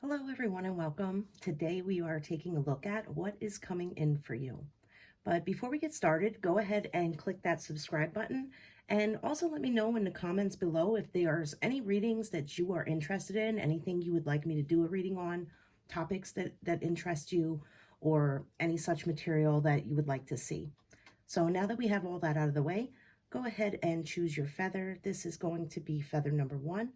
Hello everyone and welcome. Today we are taking a look at what is coming in for you. But before we get started, go ahead and click that subscribe button and also let me know in the comments below if there's any readings that you are interested in, anything you would like me to do a reading on, topics that interest you, or any such material that you would like to see. So now that we have all that out of the way, go ahead and choose your feather. This is going to be feather number 1.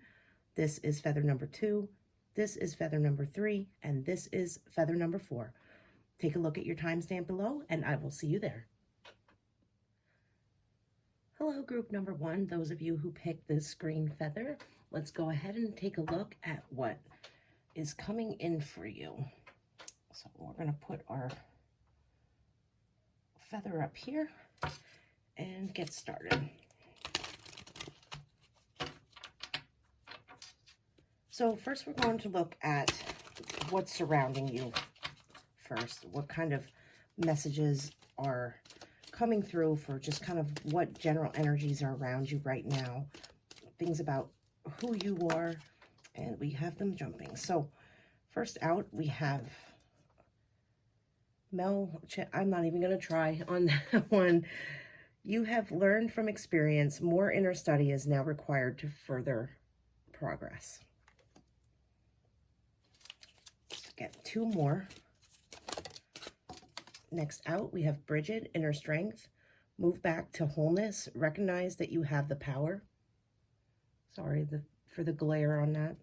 This is feather number 2. This is feather number 3, and this is feather number 4. Take a look at your timestamp below, and I will see you there. Hello, group number 1, those of you who picked this green feather. Let's go ahead and take a look at what is coming in for you. So we're going to put our feather up here and get started. So first we're going to look at what's surrounding you first. What kind of messages are coming through for just kind of what general energies are around you right now. Things about who you are, and we have them jumping. So first out we have Mel. I'm not even going to try on that one. You have learned from experience. More inner study is now required to further progress. Get 2 more. Next out, we have Bridget, inner strength. Move back to wholeness. Recognize that you have the power. Sorry for the glare on that.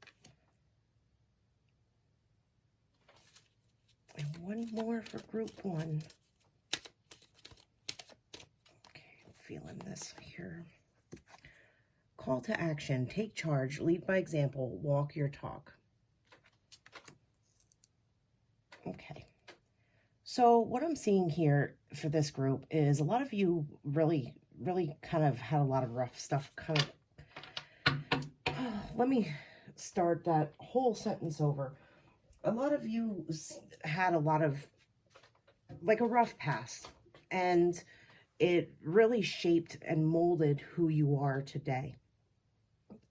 And 1 more for group 1. Okay, I'm feeling this here. Call to action. Take charge. Lead by example. Walk your talk. Okay, so what I'm seeing here for this group is a lot of you really kind of had a lot of rough stuff kind of, let me start that whole sentence over. A lot of you had a lot of, like a rough past, and it really shaped and molded who you are today.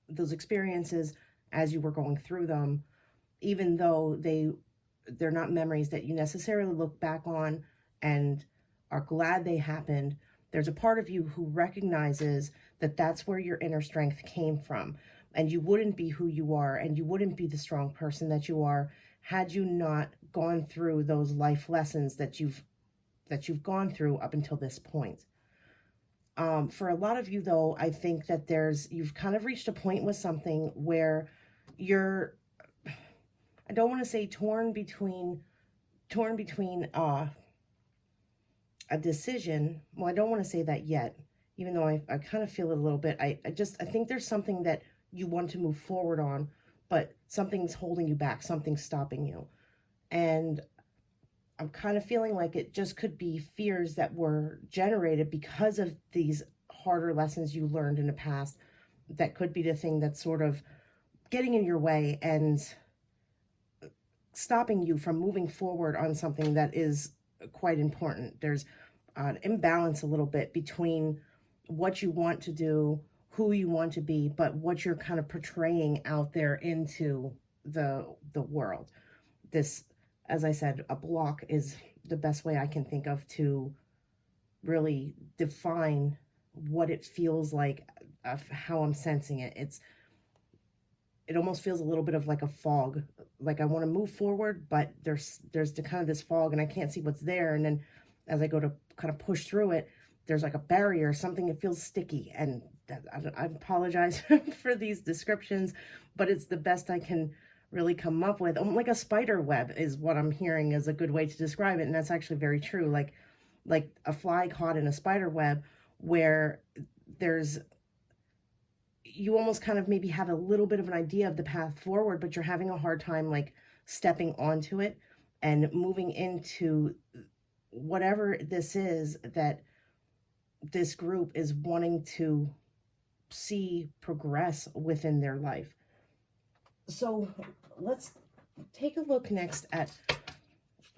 Those experiences, as you were going through them, even though they're not memories that you necessarily look back on and are glad they happened, there's a part of you who recognizes that that's where your inner strength came from, and you wouldn't be who you are, and you wouldn't be the strong person that you are had you not gone through those life lessons that you've gone through up until this point. For a lot of you though, I think that you've kind of reached a point with something where you're, I don't want to say torn between a decision. Well, I don't want to say that yet, even though I kind of feel it a little bit. I think there's something that you want to move forward on, but something's holding you back, something's stopping you. And I'm kind of feeling like it just could be fears that were generated because of these harder lessons you learned in the past. That could be the thing that's sort of getting in your way and stopping you from moving forward on something that is quite important. There's an imbalance a little bit between what you want to do, who you want to be, but what you're kind of portraying out there into the world. This, as I said, a block is the best way I can think of to really define what it feels like, of how I'm sensing it. It almost feels a little bit of like a fog. Like I want to move forward, but there's the kind of this fog and I can't see what's there. And then as I go to kind of push through it, there's like a barrier, something that feels sticky. And I apologize for these descriptions, but it's the best I can really come up with. Like a spider web is what I'm hearing is a good way to describe it. And that's actually very true. Like a fly caught in a spider web where you almost kind of maybe have a little bit of an idea of the path forward, but you're having a hard time like stepping onto it and moving into whatever this is that this group is wanting to see progress within their life. So let's take a look next at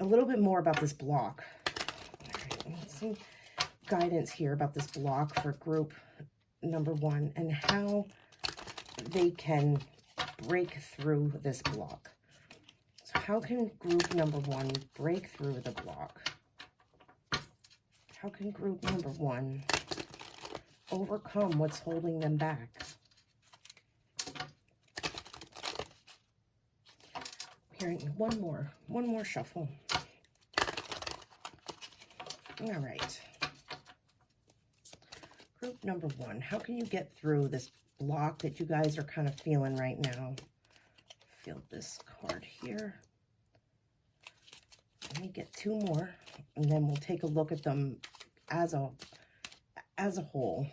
a little bit more about this block. All right, some guidance here about this block for group number 1 and how they can break through this block. How can group number one break through the block? How can group number one overcome what's holding them back? Hearing one more shuffle. All right. Group number one, how can you get through this block that you guys are kind of feeling right now? Feel this card here. Let me get two more, and then we'll take a look at them as a whole.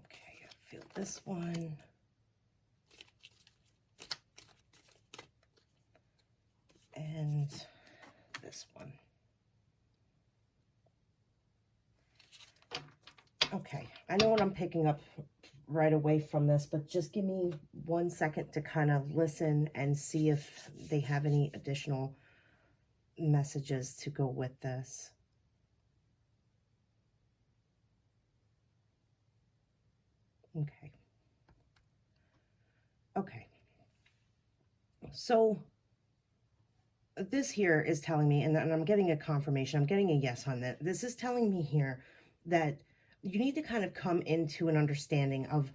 Okay, feel this one. And this one. Okay, I know what I'm picking up right away from this, but just give me 1 second to kind of listen and see if they have any additional messages to go with this. Okay. Okay. So this here is telling me, and I'm getting a confirmation, I'm getting a yes on that. This is telling me here that you need to kind of come into an understanding of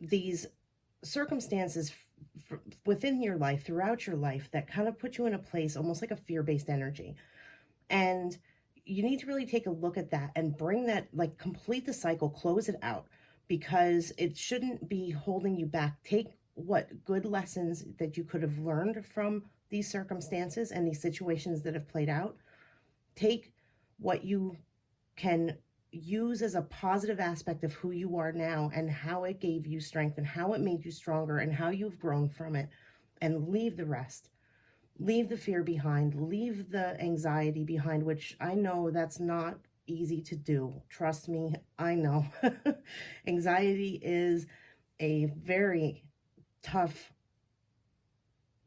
these circumstances within your life, throughout your life, that kind of put you in a place almost like a fear-based energy. And you need to really take a look at that and bring that, like, complete the cycle, close it out, because it shouldn't be holding you back. Take what good lessons that you could have learned from these circumstances and these situations that have played out. Take what you can use as a positive aspect of who you are now and how it gave you strength and how it made you stronger and how you've grown from it, and leave the rest. Leave the fear behind, leave the anxiety behind, which I know that's not easy to do. Trust me, I know. Anxiety is a very tough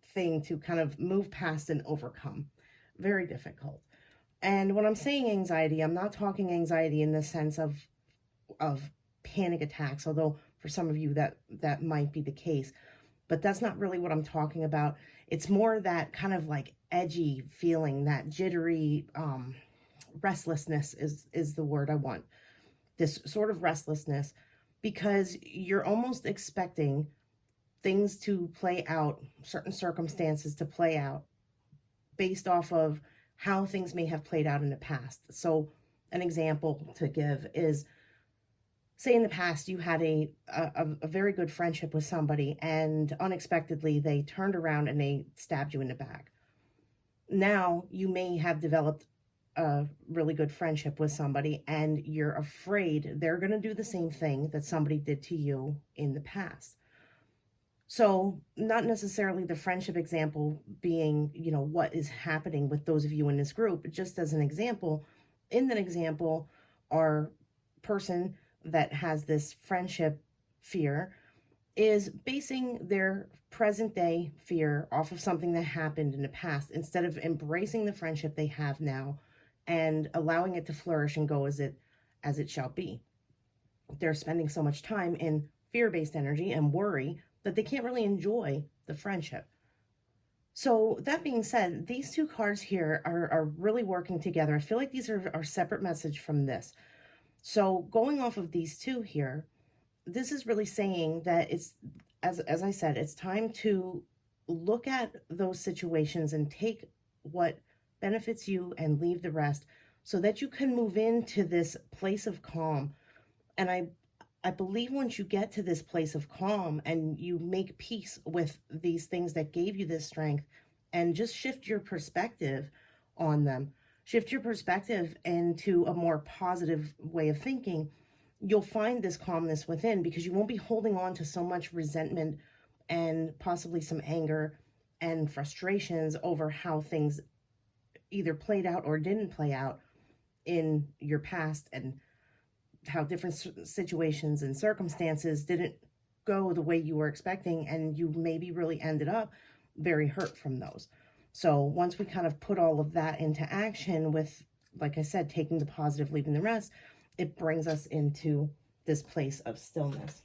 thing to kind of move past and overcome. Very difficult. And when I'm saying anxiety, I'm not talking anxiety in the sense of panic attacks, although for some of you that might be the case. But that's not really what I'm talking about. It's more that kind of like edgy feeling, that jittery restlessness is the word I want. This sort of restlessness, because you're almost expecting things to play out, certain circumstances to play out based off of how things may have played out in the past. So an example to give is, say in the past you had a very good friendship with somebody, and unexpectedly they turned around and they stabbed you in the back. Now you may have developed a really good friendship with somebody, and you're afraid they're going to do the same thing that somebody did to you in the past. So not necessarily the friendship example being, you know, what is happening with those of you in this group, but just as an example, in that example, our person that has this friendship fear is basing their present day fear off of something that happened in the past, instead of embracing the friendship they have now and allowing it to flourish and go as it shall be. They're spending so much time in fear-based energy and worry that they can't really enjoy the friendship. So that being said, these two cards here are really working together. I feel like these are separate message from this. So going off of these two here, this is really saying that it's, as I said, it's time to look at those situations and take what benefits you and leave the rest, so that you can move into this place of calm. And I believe once you get to this place of calm and you make peace with these things that gave you this strength, and just shift your perspective on them, shift your perspective into a more positive way of thinking, you'll find this calmness within, because you won't be holding on to so much resentment and possibly some anger and frustrations over how things either played out or didn't play out in your past, and how different situations and circumstances didn't go the way you were expecting, and you maybe really ended up very hurt from those. So once we kind of put all of that into action with, like I said, taking the positive, leaving the rest, it brings us into this place of stillness.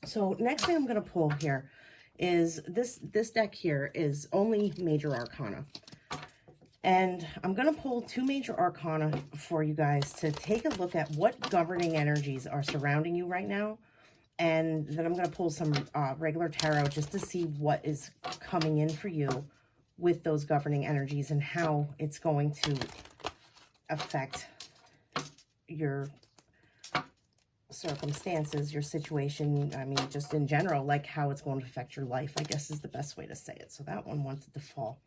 So next thing I'm going to pull here is this deck here is only major arcana. And I'm going to pull 2 major arcana for you guys to take a look at what governing energies are surrounding you right now. And then I'm going to pull some regular tarot just to see what is coming in for you with those governing energies and how it's going to affect your circumstances, your situation. I mean, just in general, like how it's going to affect your life, I guess is the best way to say it. So that one wanted to fall.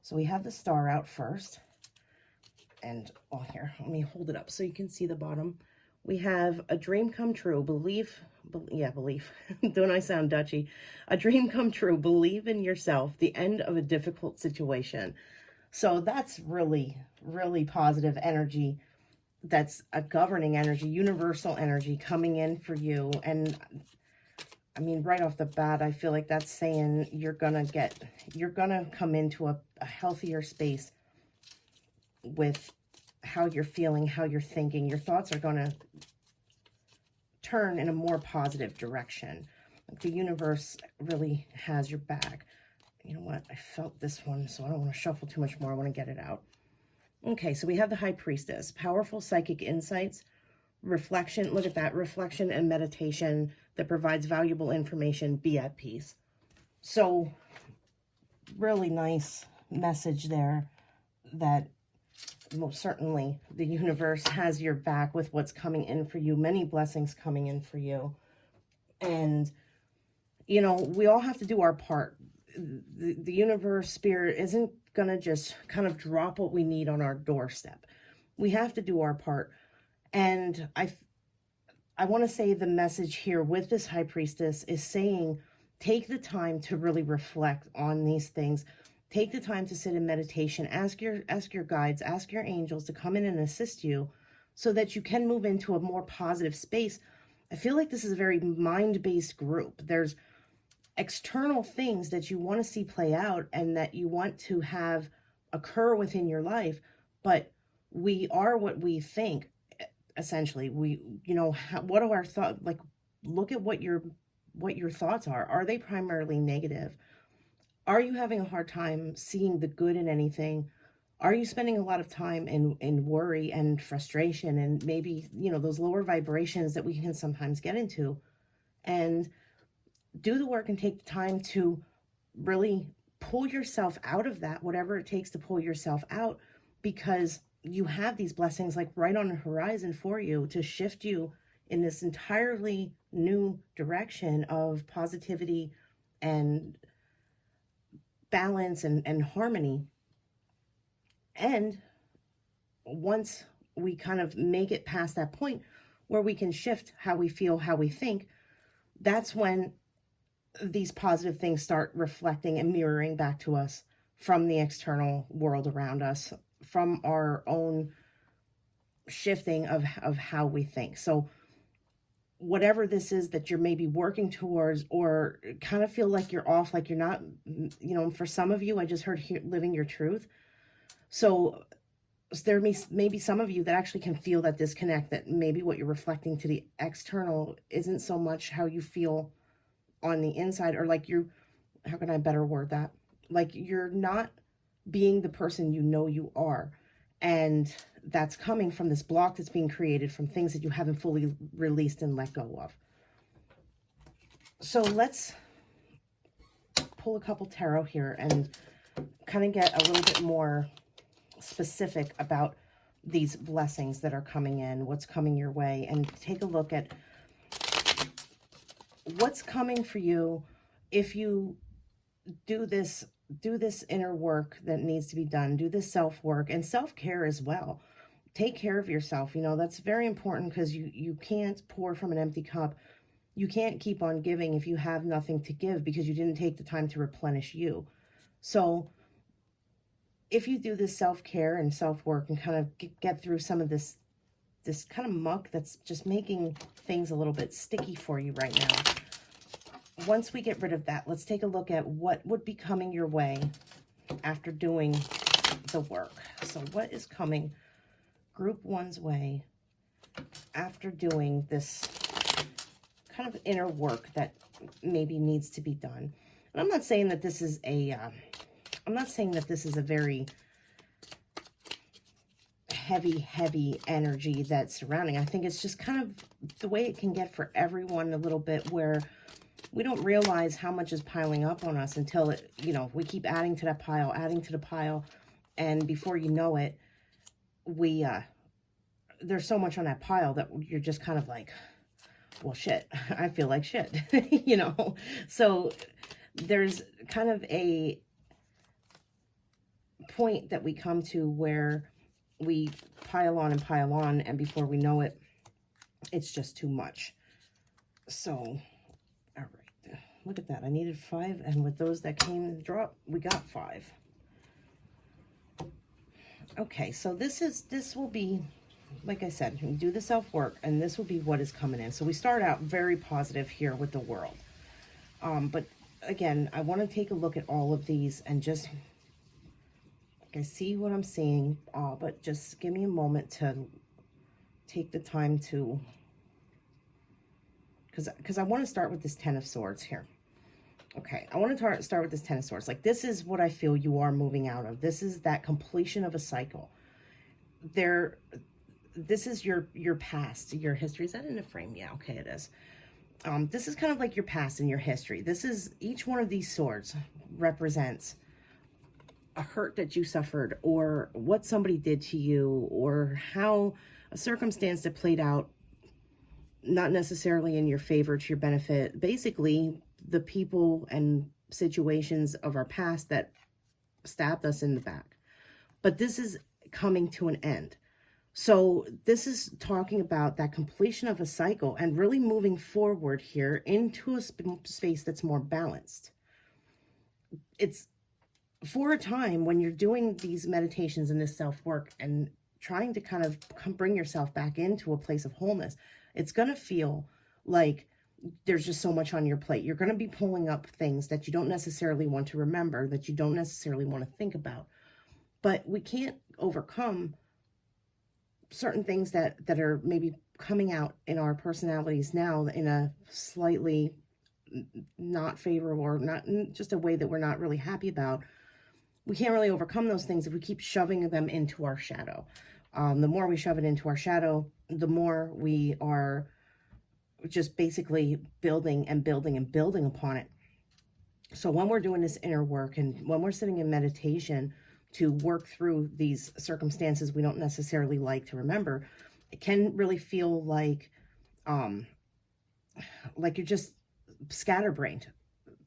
So we have the star out first. And, oh, here, let me hold it up so you can see the bottom. We have a dream come true. Believe. Don't I sound Dutchy? A dream come true. Believe in yourself. The end of a difficult situation. So that's really, really positive energy. That's a governing energy, universal energy coming in for you. And I mean, right off the bat, I feel like that's saying you're gonna come into a healthier space with how you're feeling, how you're thinking. Your thoughts are gonna turn in a more positive direction. Like the universe really has your back. You know what? I felt this one, so I don't want to shuffle too much more. I want to get it out. Okay, so we have the High Priestess. Powerful psychic insights, reflection. Look at that. Reflection and meditation that provides valuable information. Be at peace. So really nice message there that most certainly the universe has your back with what's coming in for you. Many blessings coming in for you. And, you know, we all have to do our part. The universe, spirit isn't going to just kind of drop what we need on our doorstep. We have to do our part. And I want to say the message here with this High Priestess is saying, take the time to really reflect on these things. Take the time to sit in meditation. Ask your guides, ask your angels to come in and assist you so that you can move into a more positive space. I feel like this is a very mind-based group. There's external things that you want to see play out and that you want to have occur within your life, but we are what we think. Essentially, what are our thoughts? Like, look at what your thoughts are. Are they primarily negative? Are you having a hard time seeing the good in anything? Are you spending a lot of time in worry and frustration and maybe, those lower vibrations that we can sometimes get into? And do the work and take the time to really pull yourself out of that, whatever it takes to pull yourself out, because you have these blessings like right on the horizon for you to shift you in this entirely new direction of positivity and balance and harmony. And once we kind of make it past that point where we can shift how we feel, how we think, that's when these positive things start reflecting and mirroring back to us from the external world around us, from our own shifting of how we think. So whatever this is that you're maybe working towards or kind of feel like you're off, like you're not, for some of you, I just heard living your truth. So there may be some of you that actually can feel that disconnect, that maybe what you're reflecting to the external isn't so much how you feel on the inside, or like how can I better word that? Like you're not being the person you are. And that's coming from this block that's being created from things that you haven't fully released and let go of. So let's pull a couple tarot here and kind of get a little bit more specific about these blessings that are coming in, what's coming your way, and take a look at what's coming for you if you do this inner work that needs to be done. Do this self-work and self-care as well. Take care of yourself. That's very important, because you can't pour from an empty cup. You can't keep on giving if you have nothing to give, because you didn't take the time to replenish you. So if you do this self-care and self-work and kind of get through some of this kind of muck that's just making things a little bit sticky for you right now, once we get rid of that, let's take a look at what would be coming your way after doing the work. So what is coming Group 1's way after doing this kind of inner work that maybe needs to be done. And I'm not saying that this is a, I'm not saying that this is a very heavy energy that's surrounding. I think it's just kind of the way it can get for everyone a little bit, where we don't realize how much is piling up on us until it, you know, we keep adding to that pile, adding to the pile. And before you know it, we, there's so much on that pile that you're just kind of like, well, shit, I feel like shit, you know? So there's kind of a point that we come to where we pile on, and before we know it, it's just too much. So, all right, look at that. I needed 5, and with those that came in the drop, we got 5. Okay, so this will be, like I said, we do the self-work, and this will be what is coming in. So we start out very positive here with the world. But again, I want to take a look at all of these and just, I see what I'm seeing, but just give me a moment to take the time to, because I want to start with this Ten of Swords here. Okay, I want to start with this Ten of Swords. Like, this is what I feel you are moving out of. This is that completion of a cycle. This is your past, your history. Is that in the frame? Yeah, okay, it is. This is kind of like your past and your history. This is, each one of these swords represents a hurt that you suffered, or what somebody did to you, or how a circumstance that played out not necessarily in your favor, to your benefit. Basically, the people and situations of our past that stabbed us in the back. But this is coming to an end. So this is talking about that completion of a cycle and really moving forward here into a space that's more balanced. It's for a time when you're doing these meditations and this self-work and trying to kind of bring yourself back into a place of wholeness, it's going to feel like there's just so much on your plate. You're going to be pulling up things that you don't necessarily want to remember, that you don't necessarily want to think about. But we can't overcome certain things that are maybe coming out in our personalities now in a slightly not favorable, or not just a way that we're not really happy about. We can't really overcome those things if we keep shoving them into our shadow. The more we shove it into our shadow, the more we are just basically building and building and building upon it. So when we're doing this inner work, and when we're sitting in meditation to work through these circumstances we don't necessarily like to remember, it can really feel like you're just scatterbrained.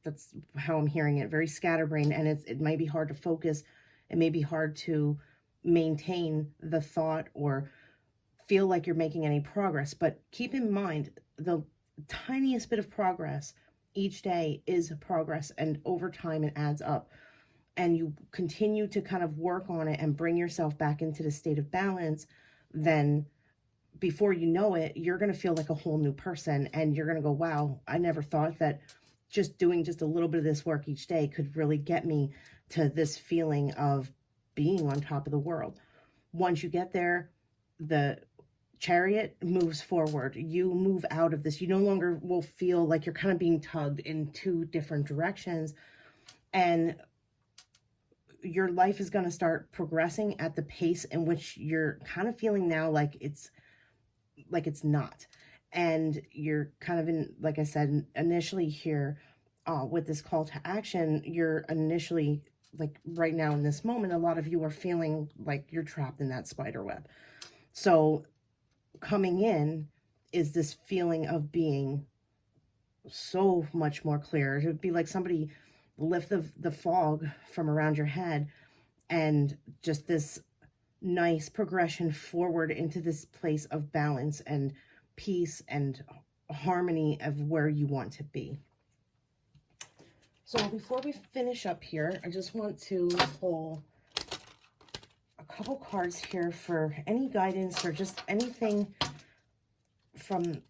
That's how I'm hearing it, very scatterbrained, and it might be hard to focus. It may be hard to maintain the thought or feel like you're making any progress. But keep in mind, the tiniest bit of progress each day is progress, and over time it adds up. And you continue to kind of work on it and bring yourself back into the state of balance, then before you know it, you're going to feel like a whole new person, and you're going to go, wow, I never thought that just doing just a little bit of this work each day could really get me to this feeling of being on top of the world. Once you get there, the chariot moves forward. You move out of this. You no longer will feel like you're kind of being tugged in 2 different directions, and your life is going to start progressing at the pace in which you're kind of feeling now like it's not. And you're kind of in, like I said, initially here with this call to action, you're initially, like right now in this moment, a lot of you are feeling like you're trapped in that spider web. So coming in is this feeling of being so much more clear. It would be like somebody lift the fog from around your head, and just this nice progression forward into this place of balance and peace and harmony of where you want to be. So before we finish up here, I just want to pull a couple cards here for any guidance or just anything from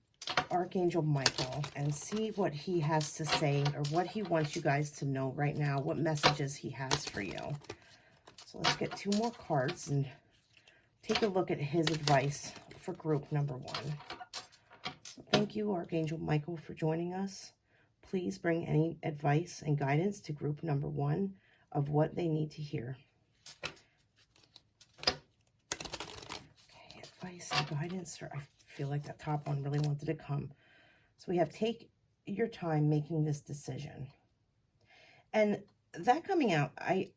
Archangel Michael, and see what he has to say, or what he wants you guys to know right now, what messages he has for you. So let's get 2 more cards and take a look at his advice for group number 1. Thank you, Archangel Michael, for joining us. Please bring any advice and guidance to group number 1 of what they need to hear. Okay, advice and guidance. I feel like that top one really wanted to come. So we have take your time making this decision. And that coming out, I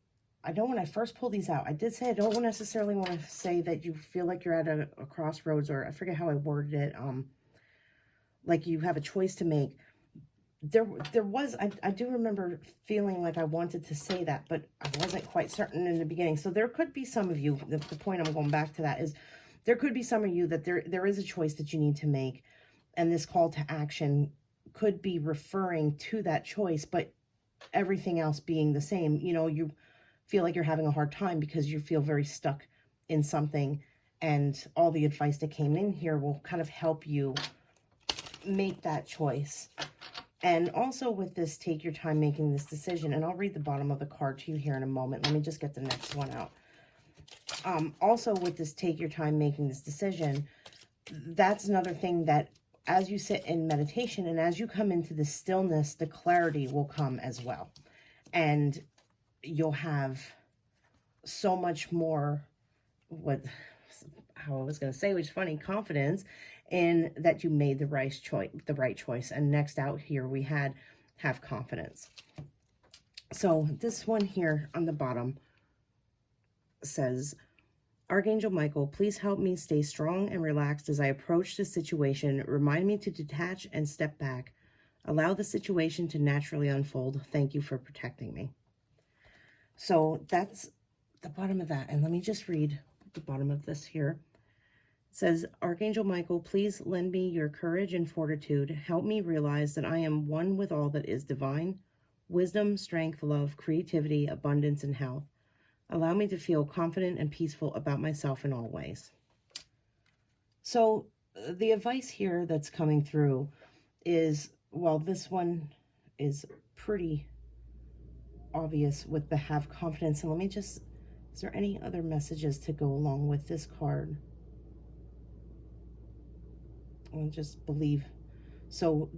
know when I first pulled these out, I did say I don't necessarily want to say that you feel like you're at a crossroads, or I forget how I worded it, like you have a choice to make. There was, I do remember feeling like I wanted to say that, but I wasn't quite certain in the beginning. So there could be some of you, the point I'm going back to that is, there could be some of you that there is a choice that you need to make, and this call to action could be referring to that choice, but everything else being the same. You know, you feel like you're having a hard time because you feel very stuck in something, and all the advice that came in here will kind of help you make that choice. And also with this, take your time making this decision, and I'll read the bottom of the card to you here in a moment. Let me just get the next one out. Also with this, take your time making this decision, that's another thing that as you sit in meditation and as you come into the stillness, the clarity will come as well. And you'll have so much more, how I was going to say, which is funny, confidence in that you made the right choice. And next out here we have confidence. So this one here on the bottom says, Archangel Michael, please help me stay strong and relaxed as I approach this situation. Remind me to detach and step back. Allow the situation to naturally unfold. Thank you for protecting me. So that's the bottom of that. And let me just read the bottom of this here. It says, Archangel Michael, please lend me your courage and fortitude. Help me realize that I am one with all that is divine. Wisdom, strength, love, creativity, abundance, and health. Allow me to feel confident and peaceful about myself in all ways. So the advice here that's coming through is, well, this one is pretty obvious with the have confidence. And let me just, is there any other messages to go along with this card? And just believe. So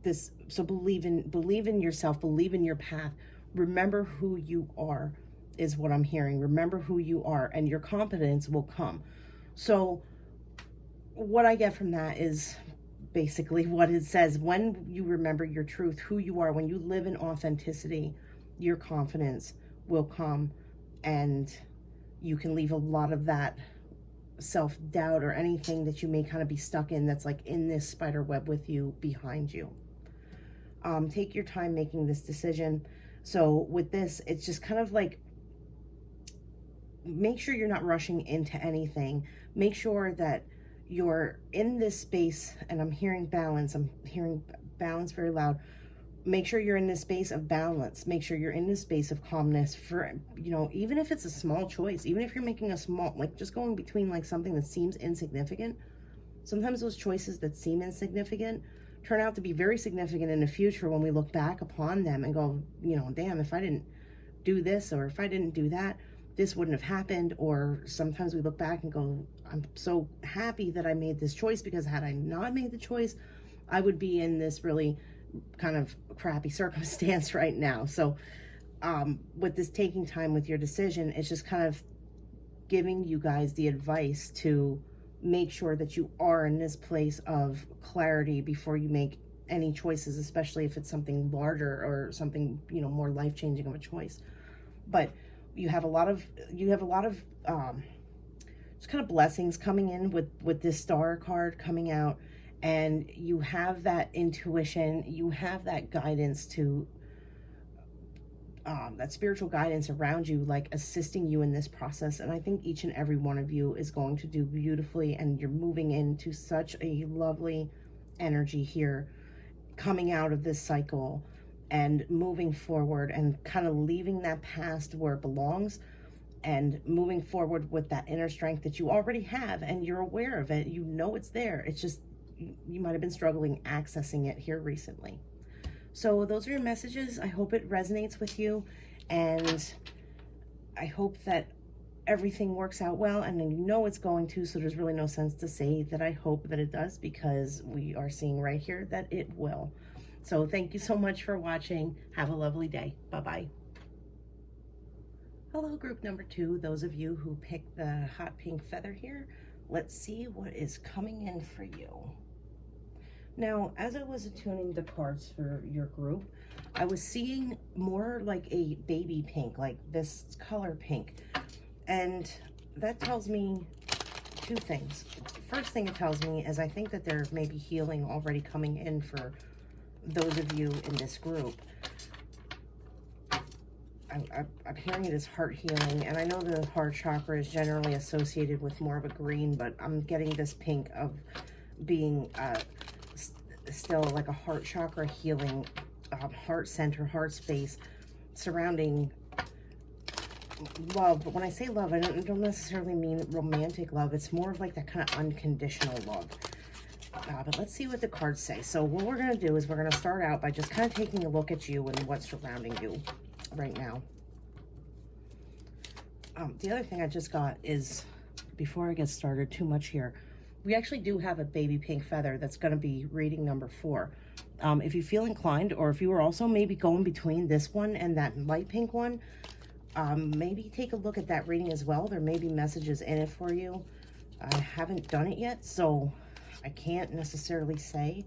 believe in yourself, believe in your path. Remember who you are is what I'm hearing. Remember who you are, and your confidence will come. So what I get from that is basically what it says. When you remember your truth, who you are, when you live in authenticity, your confidence will come, and you can leave a lot of that self-doubt or anything that you may kind of be stuck in that's like in this spider web with you behind you. Take your time making this decision. So with this, it's just kind of like, make sure you're not rushing into anything. Make sure that you're in this space, and I'm hearing balance. I'm hearing balance very loud. Make sure you're in this space of balance. Make sure you're in this space of calmness for, you know, even if it's a small choice, even if you're making a small, like just going between like something that seems insignificant. Sometimes those choices that seem insignificant turn out to be very significant in the future when we look back upon them and go, you know, damn, if I didn't do this, or if I didn't do that, this wouldn't have happened. Or sometimes we look back and go, I'm so happy that I made this choice, because had I not made the choice, I would be in this really kind of crappy circumstance right now. So with this taking time with your decision, it's just kind of giving you guys the advice to make sure that you are in this place of clarity before you make any choices, especially if it's something larger or something, you know, more life-changing of a choice. But you have a lot of just kind of blessings coming in with this star card coming out, and you have that intuition, you have that guidance to that spiritual guidance around you, like assisting you in this process. And I think each and every one of you is going to do beautifully, and you're moving into such a lovely energy here, coming out of this cycle and moving forward and kind of leaving that past where it belongs and moving forward with that inner strength that you already have, and you're aware of it, you know it's there. It's just you might have been struggling accessing it here recently. So those are your messages. I hope it resonates with you, and I hope that everything works out well, and you know it's going to, so there's really no sense to say that I hope that it does, because we are seeing right here that it will. So thank you so much for watching. Have a lovely day. Bye-bye. Hello, group number 2, those of you who picked the hot pink feather here. Let's see what is coming in for you. Now, as I was attuning the cards for your group, I was seeing more like a baby pink, like this color pink. And that tells me 2 things. First thing it tells me is I think that there may be healing already coming in for those of you in this group. I'm hearing it as heart healing, and I know the heart chakra is generally associated with more of a green, but I'm getting this pink of being still like a heart chakra healing, heart center, heart space surrounding love. But when I say love, I don't necessarily mean romantic love. It's more of like that kind of unconditional love. But let's see what the cards say. So what we're going to do is we're going to start out by just kind of taking a look at you and what's surrounding you right now. The other thing I just got is, before I get started too much here, we actually do have a baby pink feather that's going to be reading number 4. If you feel inclined, or if you were also maybe going between this one and that light pink one, maybe take a look at that reading as well. There may be messages in it for you. I haven't done it yet, so I can't necessarily say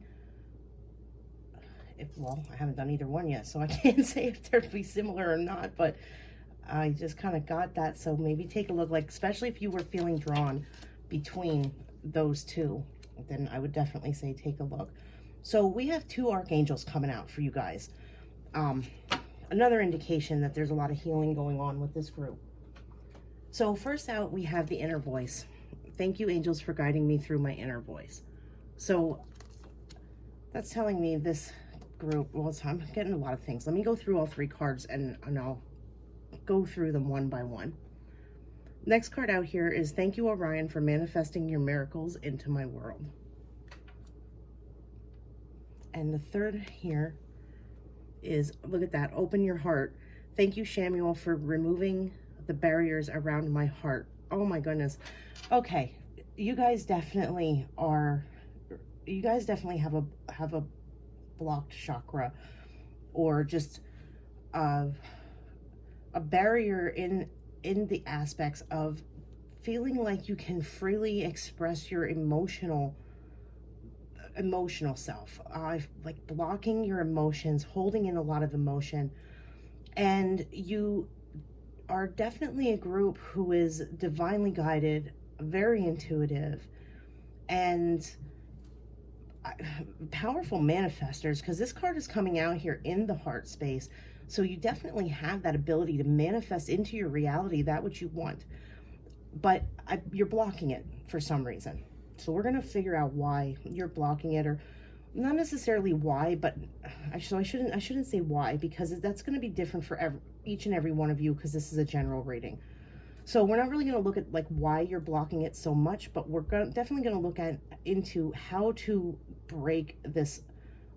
if, well, I haven't done either one yet, so I can't say if they'd be similar or not, but I just kind of got that. So maybe take a look, like, especially if you were feeling drawn between those 2, then I would definitely say take a look. So we have 2 archangels coming out for you guys. Another indication that there's a lot of healing going on with this group. So first out, we have the inner voice. Thank you, angels, for guiding me through my inner voice. So that's telling me this group, well, I'm getting a lot of things. Let me go through all 3 cards and I'll go through them one by one. Next card out here is thank you, Orion, for manifesting your miracles into my world. And the third here is, look at that, open your heart. Thank you, Shamuel, for removing the barriers around my heart. Oh my goodness. Okay, you guys definitely have a blocked chakra, or just a barrier in the aspects of feeling like you can freely express your emotional self, like blocking your emotions, holding in a lot of emotion. And you are definitely a group who is divinely guided, very intuitive, and powerful manifestors, because this card is coming out here in the heart space. So you definitely have that ability to manifest into your reality that which you want, but you're blocking it for some reason. So we're going to figure out why you're blocking it, or not necessarily why, but I shouldn't say why, because that's going to be different for each and every one of you, because this is a general reading. So we're not really going to look at like why you're blocking it so much, but we're definitely going to look into how to break this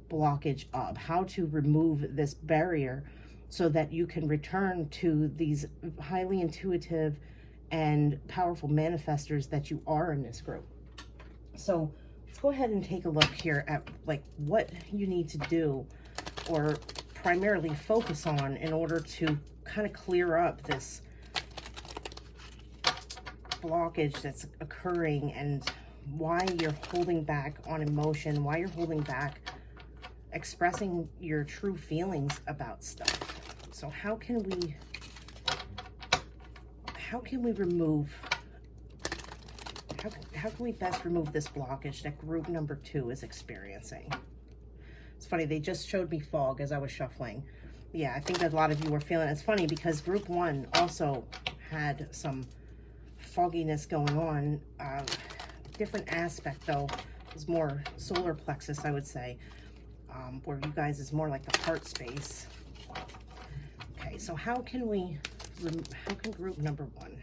blockage up, how to remove this barrier, so that you can return to these highly intuitive and powerful manifestors that you are in this group. So let's go ahead and take a look here at like what you need to do, or primarily focus on, in order to kind of clear up this blockage that's occurring, and why you're holding back on emotion, why you're holding back expressing your true feelings about stuff. So how can we remove, how can we best remove this blockage that group number 2 is experiencing? It's funny, they just showed me fog as I was shuffling. Yeah, I think that a lot of you were feeling it. It's funny because group 1 also had some fogginess going on. Different aspect though, it was more solar plexus, I would say, where you guys is more like the heart space. Okay, so how can group number 1,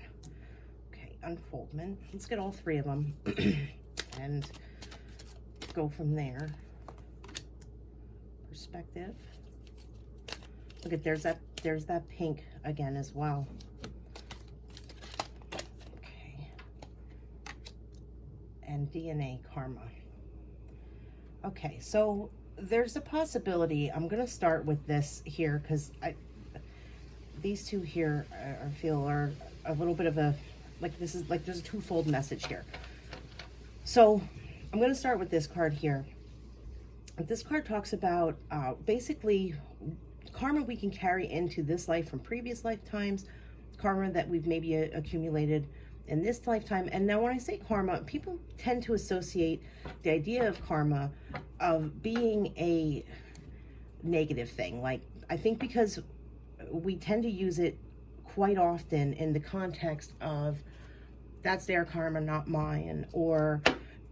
okay, unfoldment, let's get all 3 of them and go from there. Perspective, look at, there's that pink again as well. and DNA karma. Okay, so there's a possibility. I'm going to start with this here because these two here I feel are a little bit of a, like this is like there's a twofold message here. So I'm going to start with this card here. This card talks about basically karma we can carry into this life from previous lifetimes, karma that we've maybe accumulated in this lifetime. And now when I say karma, people tend to associate the idea of karma of being a negative thing. Like, I think because we tend to use it quite often in the context of that's their karma, not mine, or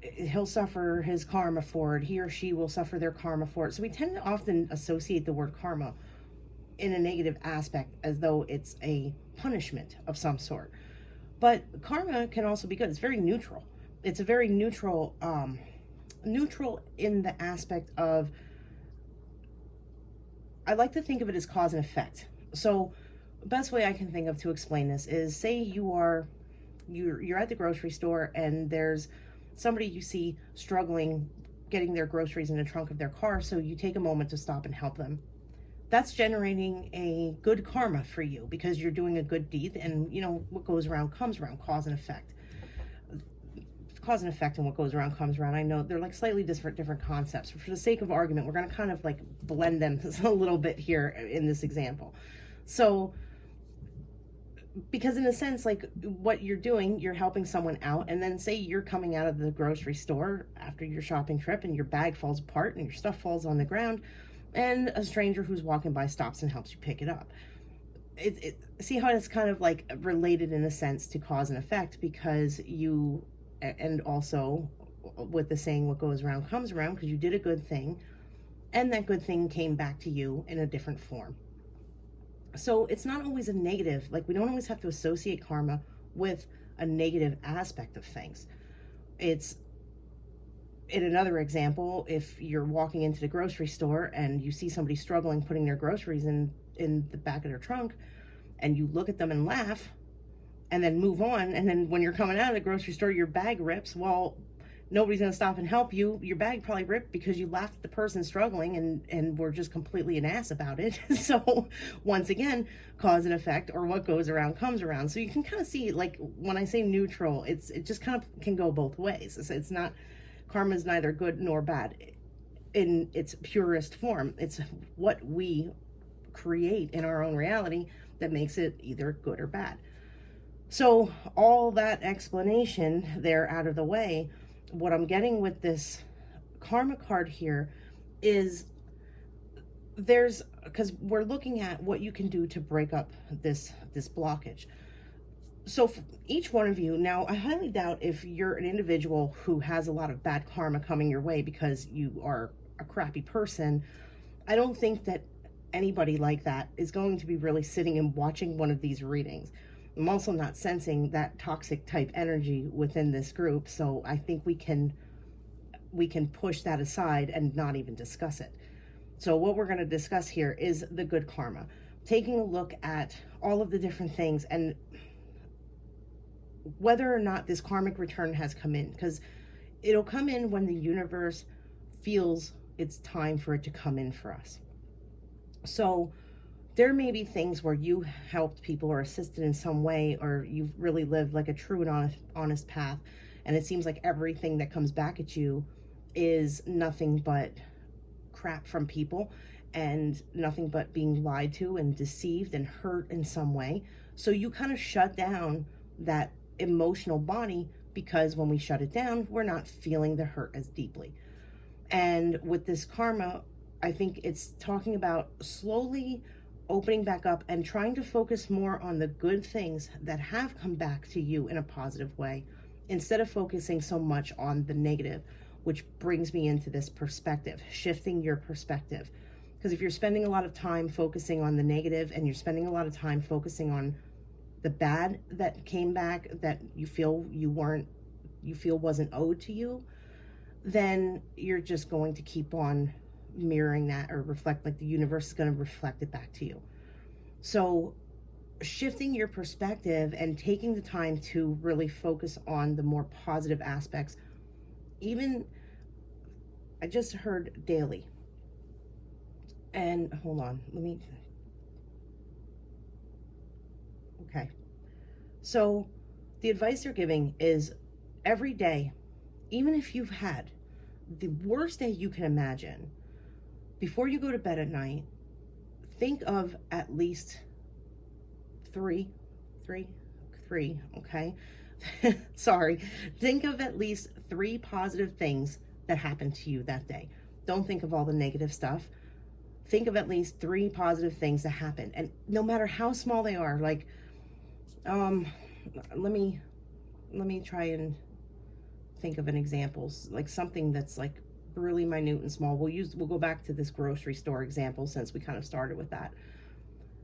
he'll suffer his karma for it, he or she will suffer their karma for it. So we tend to often associate the word karma in a negative aspect as though it's a punishment of some sort. But karma can also be good. It's very neutral. It's a very neutral, neutral in the aspect of, I like to think of it as cause and effect. So the best way I can think of to explain this is, say you're at the grocery store and there's somebody you see struggling getting their groceries in the trunk of their car, so you take a moment to stop and help them. That's generating a good karma for you because you're doing a good deed, and you know what goes around comes around, cause and effect. Cause and effect and what goes around comes around. I know they're like slightly different concepts, but for the sake of argument, we're going to kind of like blend them a little bit here in this example. So because in a sense, like what you're doing, you're helping someone out, and then say you're coming out of the grocery store after your shopping trip and your bag falls apart and your stuff falls on the ground, and a stranger who's walking by stops and helps you pick it up. See how it's kind of like related in a sense to cause and effect, because you, and also with the saying what goes around comes around, because you did a good thing and that good thing came back to you in a different form. So it's not always a negative, like we don't always have to associate karma with a negative aspect of things. It's, in another example, if you're walking into the grocery store and you see somebody struggling putting their groceries in the back of their trunk, and you look at them and laugh and then move on, and then when you're coming out of the grocery store your bag rips, well, nobody's going to stop and help you. Your bag probably ripped because you laughed at the person struggling and were just completely an ass about it. So once again, cause and effect, or what goes around comes around. So you can kind of see, like when I say neutral, it just kind of can go both ways. It's not, karma is neither good nor bad in its purest form. It's what we create in our own reality that makes it either good or bad. So all that explanation there out of the way, what I'm getting with this karma card here is because we're looking at what you can do to break up this blockage. So for each one of you, now I highly doubt if you're an individual who has a lot of bad karma coming your way because you are a crappy person, I don't think that anybody like that is going to be really sitting and watching one of these readings. I'm also not sensing that toxic type energy within this group, so I think we can push that aside and not even discuss it. So what we're going to discuss here is the good karma, taking a look at all of the different things and whether or not this karmic return has come in, because it'll come in when the universe feels it's time for it to come in for us. So there may be things where you helped people or assisted in some way, or you've really lived like a true and honest path, and it seems like everything that comes back at you is nothing but crap from people and nothing but being lied to and deceived and hurt in some way. So you kind of shut down that emotional body, because when we shut it down, we're not feeling the hurt as deeply. And with this karma, I think it's talking about slowly opening back up and trying to focus more on the good things that have come back to you in a positive way, instead of focusing so much on the negative, which brings me into this perspective, shifting your perspective. Because if you're spending a lot of time focusing on the negative and you're spending a lot of time focusing on the bad that came back that you feel wasn't owed to you, then you're just going to keep on mirroring that, or reflect, like the universe is going to reflect it back to you. So shifting your perspective and taking the time to really focus on the more positive aspects Even, I just heard daily. And hold on, okay. So the advice they're giving is every day, even if you've had the worst day you can imagine, before you go to bed at night, think of at least three, okay? Sorry. Think of at least 3 positive things that happened to you that day. Don't think of all the negative stuff. Think of at least 3 positive things that happened. And no matter how small they are, like, let me try and think of an example, like something that's like really minute and small. We'll go back to this grocery store example since we kind of started with that.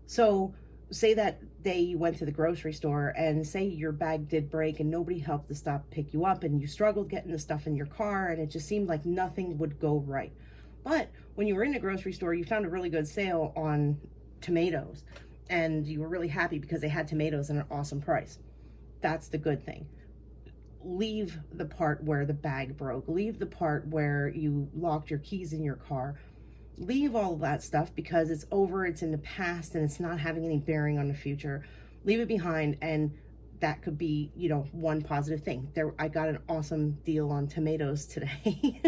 So say that day you went to the grocery store and say your bag did break and nobody helped to stop pick you up and you struggled getting the stuff in your car and it just seemed like nothing would go right. But when you were in the grocery store, you found a really good sale on tomatoes and you were really happy because they had tomatoes at an awesome price. That's the good thing. Leave the part where the bag broke. Leave the part where you locked your keys in your car. Leave all of that stuff because it's over, it's in the past, and it's not having any bearing on the future. Leave it behind, and that could be, you know, one positive thing. I got an awesome deal on tomatoes today.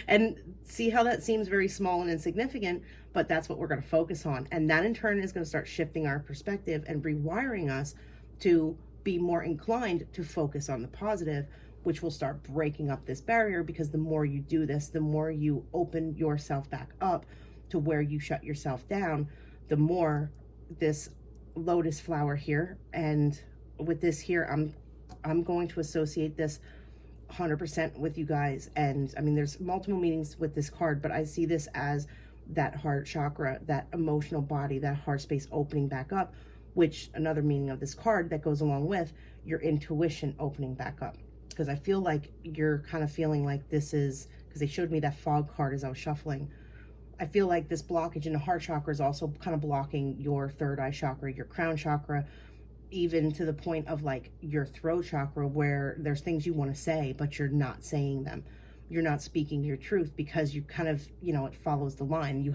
And see how that seems very small and insignificant, but that's what we're going to focus on. And that in turn is going to start shifting our perspective and rewiring us to be more inclined to focus on the positive, which will start breaking up this barrier, because the more you do this, the more you open yourself back up to where you shut yourself down, the more this lotus flower here, and with this here, I'm going to associate this 100% with you guys. And I mean, there's multiple meanings with this card, but I see this as that heart chakra, that emotional body, that heart space opening back up, which another meaning of this card that goes along with your intuition opening back up. Because I feel like you're kind of feeling like this is, because they showed me that fog card as I was shuffling. I feel like this blockage in the heart chakra is also kind of blocking your third eye chakra, your crown chakra, even to the point of like your throat chakra, where there's things you want to say, but you're not saying them. You're not speaking your truth because you kind of, you know, it follows the line.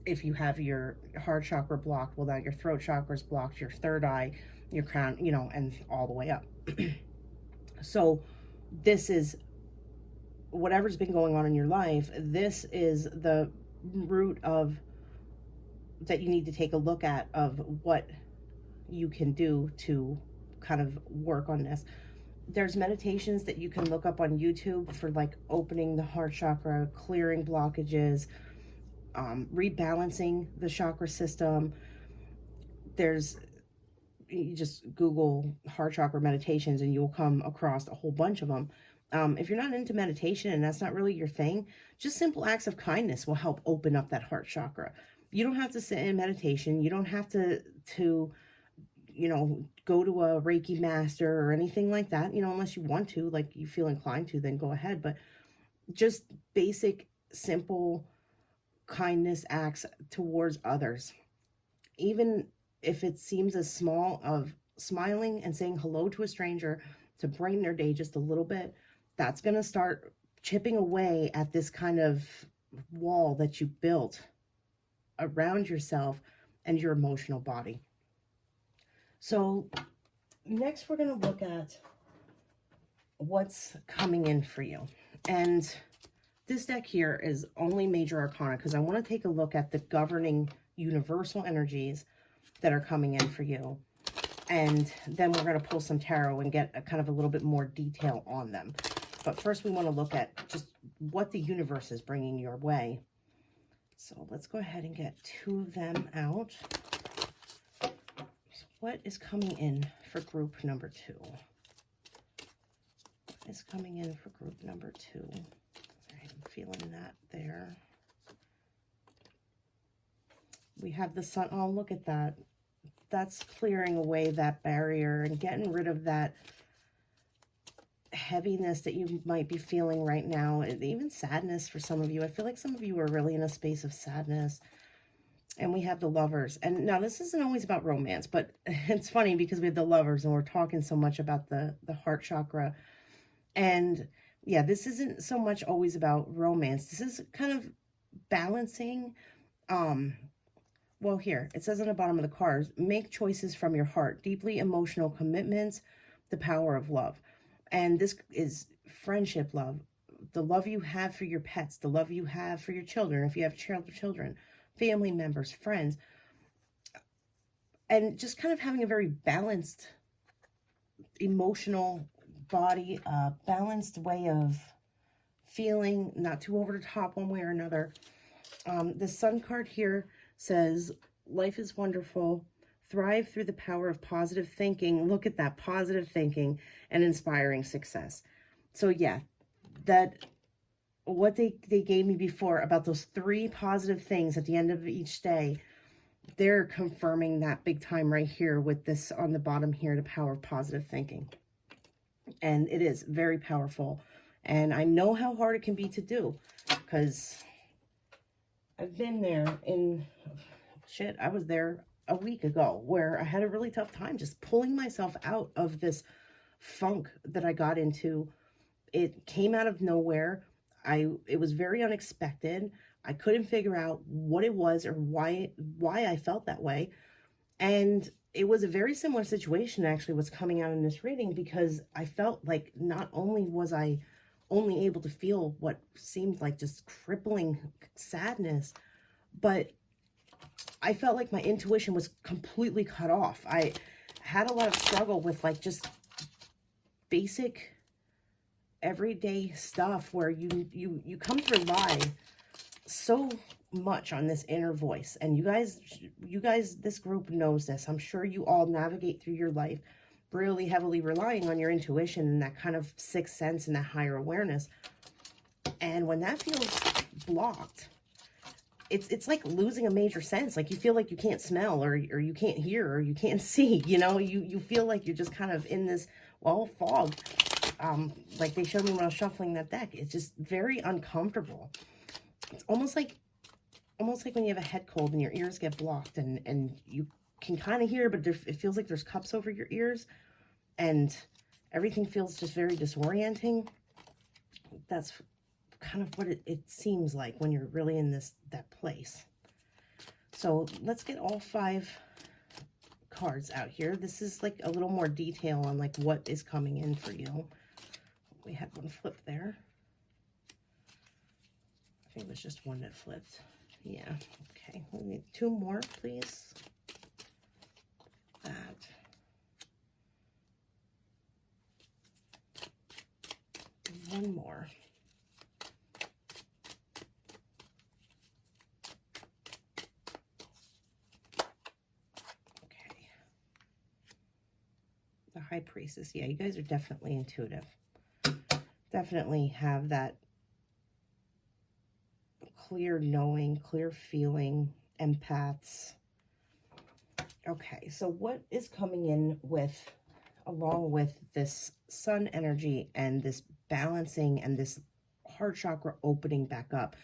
If you have your heart chakra blocked, well, now your throat chakra is blocked, your third eye, your crown, you know, and all the way up. So this is whatever's been going on in your life. This is the root of that you need to take a look at of what you can do to kind of work on this. There's meditations that you can look up on YouTube for like opening the heart chakra, clearing blockages, rebalancing the chakra system. You just Google heart chakra meditations and you'll come across a whole bunch of them. If you're not into meditation and that's not really your thing, just simple acts of kindness will help open up that heart chakra. You don't have to sit in meditation. You don't have to you know, go to a Reiki master or anything like that, you know, unless you want to, like you feel inclined to, then go ahead. But just basic, simple kindness acts towards others. Even if it seems as small of smiling and saying hello to a stranger to brighten their day just a little bit, that's going to start chipping away at this kind of wall that you built around yourself and your emotional body. So next we're going to look at what's coming in for you. And this deck here is only major arcana because I want to take a look at the governing universal energies that are coming in for you. And then we're going to pull some tarot and get a kind of a little bit more detail on them. But first we want to look at just what the universe is bringing your way. So let's go ahead and get 2 of them out. So what is coming in for group number 2? What is coming in for group number 2? All right, I'm feeling that there. We have the sun. Oh, look at that. That's clearing away that barrier and getting rid of that heaviness that you might be feeling right now, and even sadness for some of you. I feel like some of you are really in a space of sadness. And we have the Lovers. And now this isn't always about romance, but it's funny because we have the Lovers and we're talking so much about the heart chakra. And Yeah, this isn't so much always about romance. This is kind of balancing. Um, well, here, it says on the bottom of the cards, make choices from your heart, deeply emotional commitments, the power of love. And this is friendship love, the love you have for your pets, the love you have for your children, if you have children, family members, friends, and just kind of having a very balanced emotional body, balanced way of feeling, not too over the top one way or another. The Sun card here says, life is wonderful. Thrive through the power of positive thinking. Look at that, positive thinking and inspiring success. So yeah, that what they gave me before about those 3 positive things at the end of each day, they're confirming that big time right here with this on the bottom here, the power of positive thinking. And it is very powerful. And I know how hard it can be to do because I've been there I was there a week ago where I had a really tough time just pulling myself out of this funk that I got into. It came out of nowhere. It was very unexpected. I couldn't figure out what it was or why I felt that way. And it was a very similar situation actually what's coming out in this reading, because I felt like not only was I only able to feel what seemed like just crippling sadness, but I felt like my intuition was completely cut off. I had a lot of struggle with like just basic everyday stuff where you come to rely so much on this inner voice. And you guys, this group knows this. I'm sure you all navigate through your life really heavily relying on your intuition and that kind of sixth sense and that higher awareness. And when that feels blocked, it's like losing a major sense. Like you feel like you can't smell or you can't hear or you can't see, you know, you feel like you're just kind of in this, well, fog. Like they showed me when I was shuffling that deck. It's just very uncomfortable. It's almost like when you have a head cold and your ears get blocked and you can kind of hear, but it feels like there's cups over your ears and everything feels just very disorienting. That's kind of what it seems like when you're really in that place. So let's get all 5 cards out here. This is like a little more detail on like what is coming in for you. We had one flip there. I think it was just one that flipped. Yeah, okay. We need 2 more, please. That. One more. Okay. The High Priestess. Yeah, you guys are definitely intuitive. Definitely have that clear knowing, clear feeling, empaths. Okay, so what is coming in with, along with this sun energy and this balancing and this heart chakra opening back up?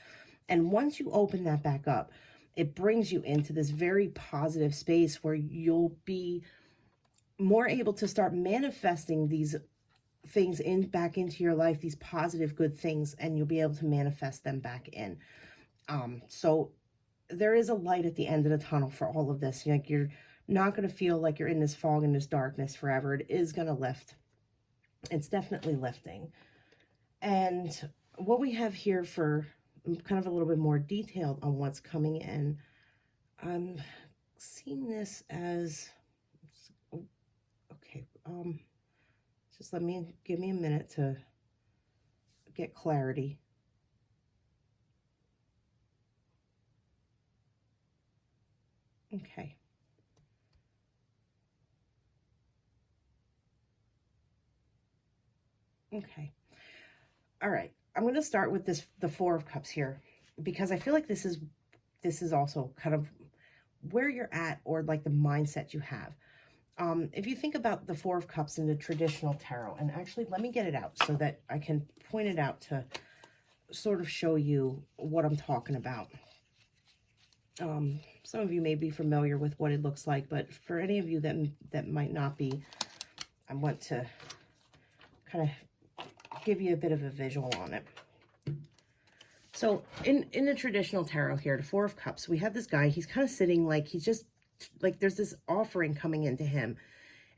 And once you open that back up, it brings you into this very positive space where you'll be more able to start manifesting these things back into your life, these positive, good things, and you'll be able to manifest them back in. So there is a light at the end of the tunnel for all of this. Like you're not going to feel like you're in this fog and this darkness forever. It is going to lift. It's definitely lifting. And what we have here for kind of a little bit more detailed on what's coming in, I'm seeing this as, okay, just give me a minute to get clarity. Okay. Okay. All right. I'm going to start with the 4 of Cups here, because I feel like this is also kind of where you're at, or like the mindset you have. If you think about the 4 of Cups in the traditional tarot, and actually let me get it out so that I can point it out to sort of show you what I'm talking about. Some of you may be familiar with what it looks like, but for any of you that might not be, I want to kind of give you a bit of a visual on it. So in the traditional tarot here, the Four of Cups, we have this guy, he's kind of sitting like he's just, like there's this offering coming into him.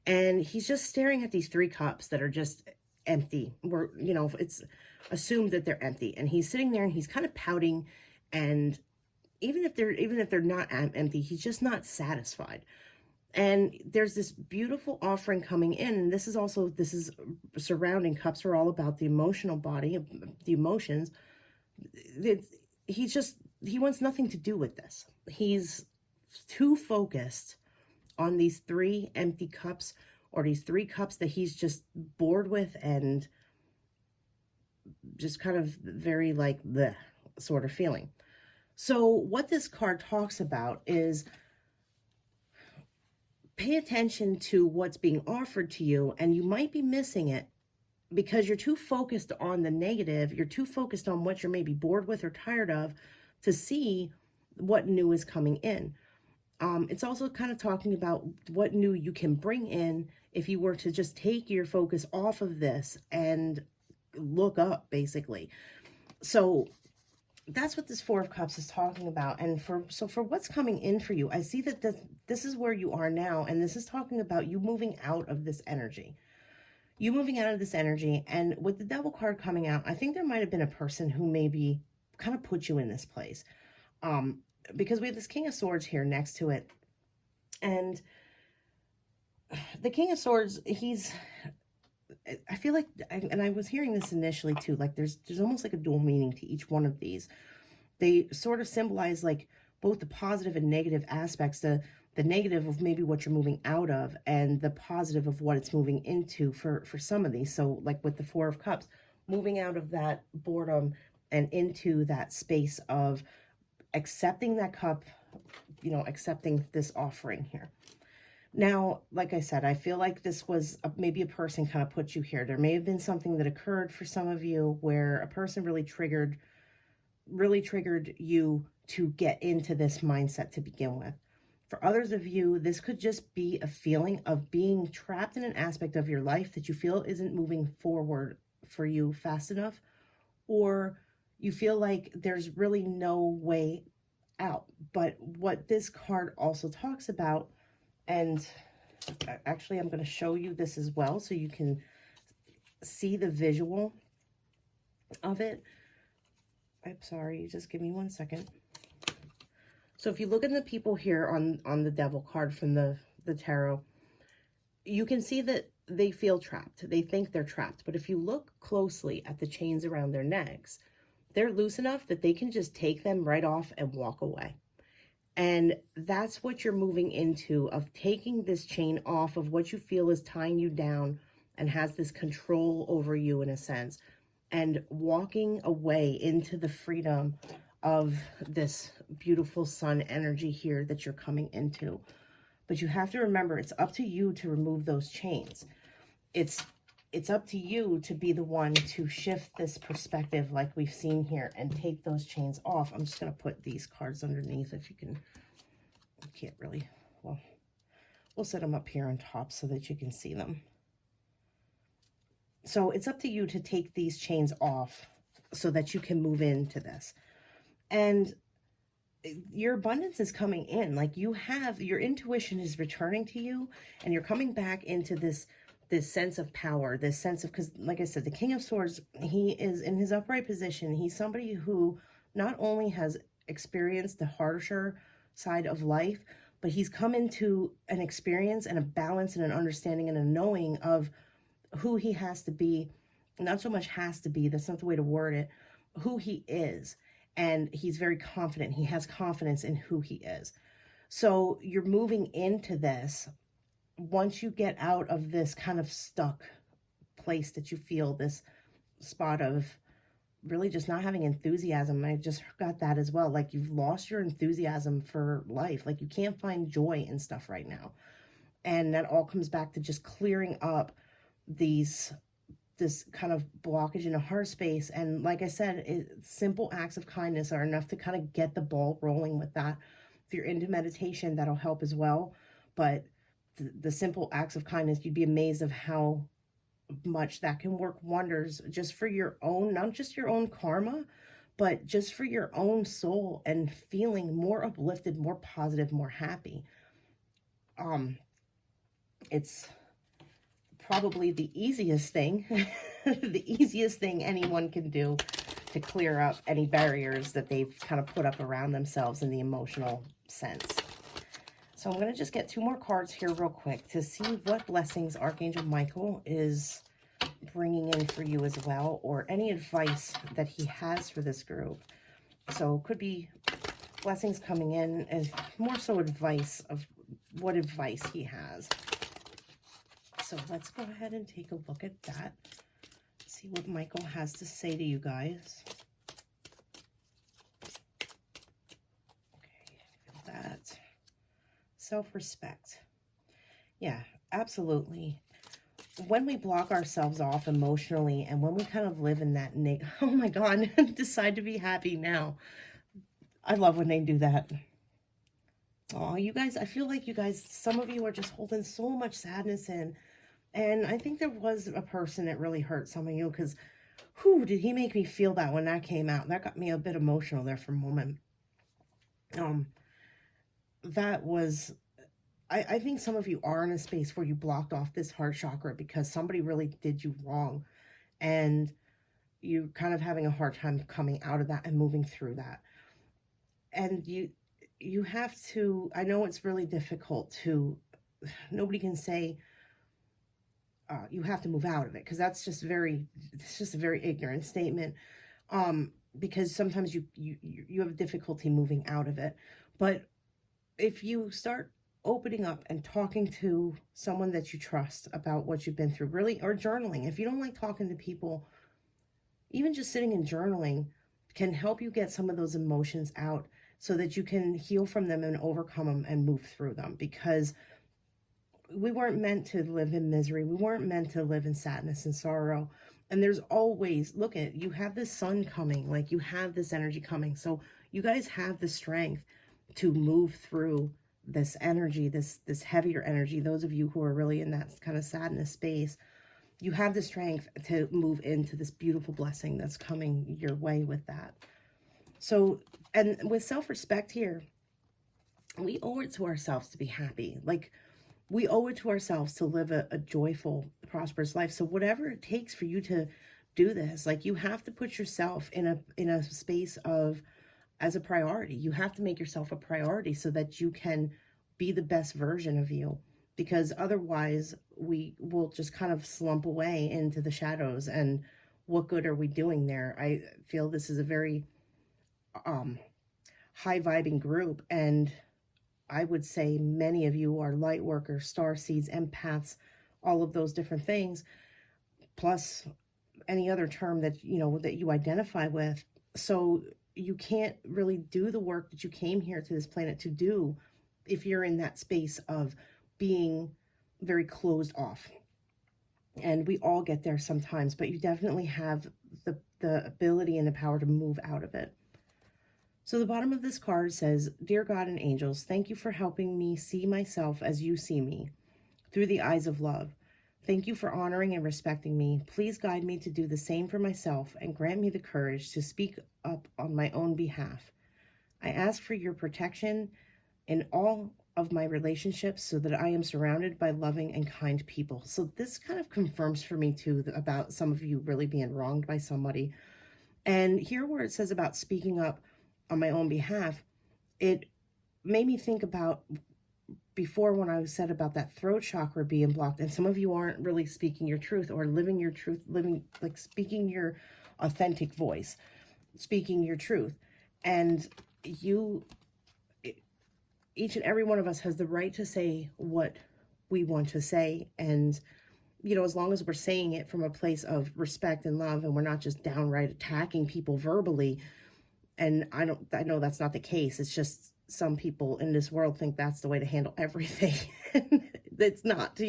And he's just staring at these 3 cups that are just empty. Or, you know, it's assumed that they're empty. And he's sitting there and he's kind of pouting. And even if they're not empty, he's just not satisfied. And there's this beautiful offering coming in. And this is surrounding. Cups are all about the emotional body, the emotions. He wants nothing to do with this. He's too focused on these 3 empty cups, or these 3 cups that he's just bored with and just kind of very like the sort of feeling. So what this card talks about is pay attention to what's being offered to you, and you might be missing it because you're too focused on the negative. You're too focused on what you're maybe bored with or tired of to see what new is coming in. It's also kind of talking about what new you can bring in if you were to just take your focus off of this and look up, basically. So that's what this Four of Cups is talking about. And for what's coming in for you, I see that this is where you are now, and this is talking about you moving out of this energy. You moving out of this energy, and with the Devil card coming out, I think there might have been a person who maybe kind of put you in this place. Because we have this King of Swords here next to it. And the King of Swords, I feel like, and I was hearing this initially too, like there's almost like a dual meaning to each one of these. They sort of symbolize like both the positive and negative aspects, the negative of maybe what you're moving out of, and the positive of what it's moving into for some of these. So like with the Four of Cups, moving out of that boredom and into that space of accepting that cup, you know, accepting this offering here. Now, like I said, I feel like this was maybe a person kind of put you here. There may have been something that occurred for some of you where a person really triggered you to get into this mindset to begin with. For others of you, this could just be a feeling of being trapped in an aspect of your life that you feel isn't moving forward for you fast enough, or you feel like there's really no way out. But what this card also talks about, and actually I'm going to show you this as well so you can see the visual of it. I'm sorry, just give me 1 second. So if you look at the people here on the Devil card from the tarot, you can see that they feel trapped. They think they're trapped. But if you look closely at the chains around their necks, they're loose enough that they can just take them right off and walk away. And that's what you're moving into, of taking this chain off of what you feel is tying you down and has this control over you in a sense, and walking away into the freedom of this beautiful sun energy here that you're coming into. But you have to remember, it's up to you to remove those chains. It's up to you to be the one to shift this perspective like we've seen here and take those chains off. I'm just going to put these cards underneath if you can't really, well, we'll set them up here on top so that you can see them. So it's up to you to take these chains off so that you can move into this. And your abundance is coming in. Like your intuition is returning to you, and you're coming back into this sense of power, this sense of, because like I said, the King of Swords, he is in his upright position. He's somebody who not only has experienced the harsher side of life, but he's come into an experience and a balance and an understanding and a knowing of who he has to be. Not so much has to be, that's not the way to word it, who he is. And he's very confident. He has confidence in who he is. So you're moving into this. Once you get out of this kind of stuck place that you feel, this spot of really just not having enthusiasm. I just got that as well. Like you've lost your enthusiasm for life. Like you can't find joy in stuff right now. And that all comes back to just clearing up this kind of blockage in a heart space. And like I said, simple acts of kindness are enough to kind of get the ball rolling with that. If you're into meditation, that'll help as well. But the simple acts of kindness, you'd be amazed of how much that can work wonders just for your own, not just your own karma, but just for your own soul and feeling more uplifted, more positive, more happy. It's probably the easiest thing, the easiest thing anyone can do to clear up any barriers that they've kind of put up around themselves in the emotional sense. So I'm going to just get 2 more cards here real quick to see what blessings Archangel Michael is bringing in for you as well, or any advice that he has for this group. So could be blessings coming in and more so advice of what advice he has. So let's go ahead and take a look at that. See what Michael has to say to you guys. Okay, feel that. Self-respect. Yeah, absolutely. When we block ourselves off emotionally and when we kind of live in that oh my God, decide to be happy now. I love when they do that. Oh, you guys, I feel like you guys, some of you are just holding so much sadness in. And I think there was a person that really hurt some of you because, whew, did he make me feel that when that came out? That got me a bit emotional there for a moment. That was, I think some of you are in a space where you blocked off this heart chakra because somebody really did you wrong. And you're kind of having a hard time coming out of that and moving through that. And you have to, I know it's really difficult to, nobody can say, you have to move out of it, because that's just it's just a very ignorant statement, because sometimes you have difficulty moving out of it. But if you start opening up and talking to someone that you trust about what you've been through, really, or journaling, if you don't like talking to people, even just sitting and journaling can help you get some of those emotions out so that you can heal from them and overcome them and move through them, because we weren't meant to live in misery. We weren't meant to live in sadness and sorrow. And there's always, look at, you have this sun coming, like you have this energy coming. So you guys have the strength to move through this energy, this heavier energy. Those of you who are really in that kind of sadness space, you have the strength to move into this beautiful blessing that's coming your way with that. So, and with self-respect here, we owe it to ourselves to be happy. Like, we owe it to ourselves to live a joyful, prosperous life. So whatever it takes for you to do this, like, you have to put yourself in a space of, as a priority. You have to make yourself a priority so that you can be the best version of you, because otherwise we will just kind of slump away into the shadows. And what good are we doing there? I feel this is a very high vibing group, and I would say many of you are light workers, star seeds, empaths, all of those different things, plus any other term that you identify with. So you can't really do the work that you came here to this planet to do if you're in that space of being very closed off. And we all get there sometimes, but you definitely have the ability and the power to move out of it. So the bottom of this card says, "Dear God and angels, thank you for helping me see myself as you see me, through the eyes of love. Thank you for honoring and respecting me. Please guide me to do the same for myself and grant me the courage to speak up on my own behalf. I ask for your protection in all of my relationships so that I am surrounded by loving and kind people." So this kind of confirms for me too about some of you really being wronged by somebody. And here where it says about speaking up on my own behalf, it made me think about before when I said about that throat chakra being blocked, and some of you aren't really speaking your truth or living your truth, like speaking your authentic voice, speaking your truth. And each and every one of us has the right to say what we want to say. And, as long as we're saying it from a place of respect and love, and we're not just downright attacking people verbally. And I know that's not the case. It's just some people in this world think that's the way to handle everything. It's not,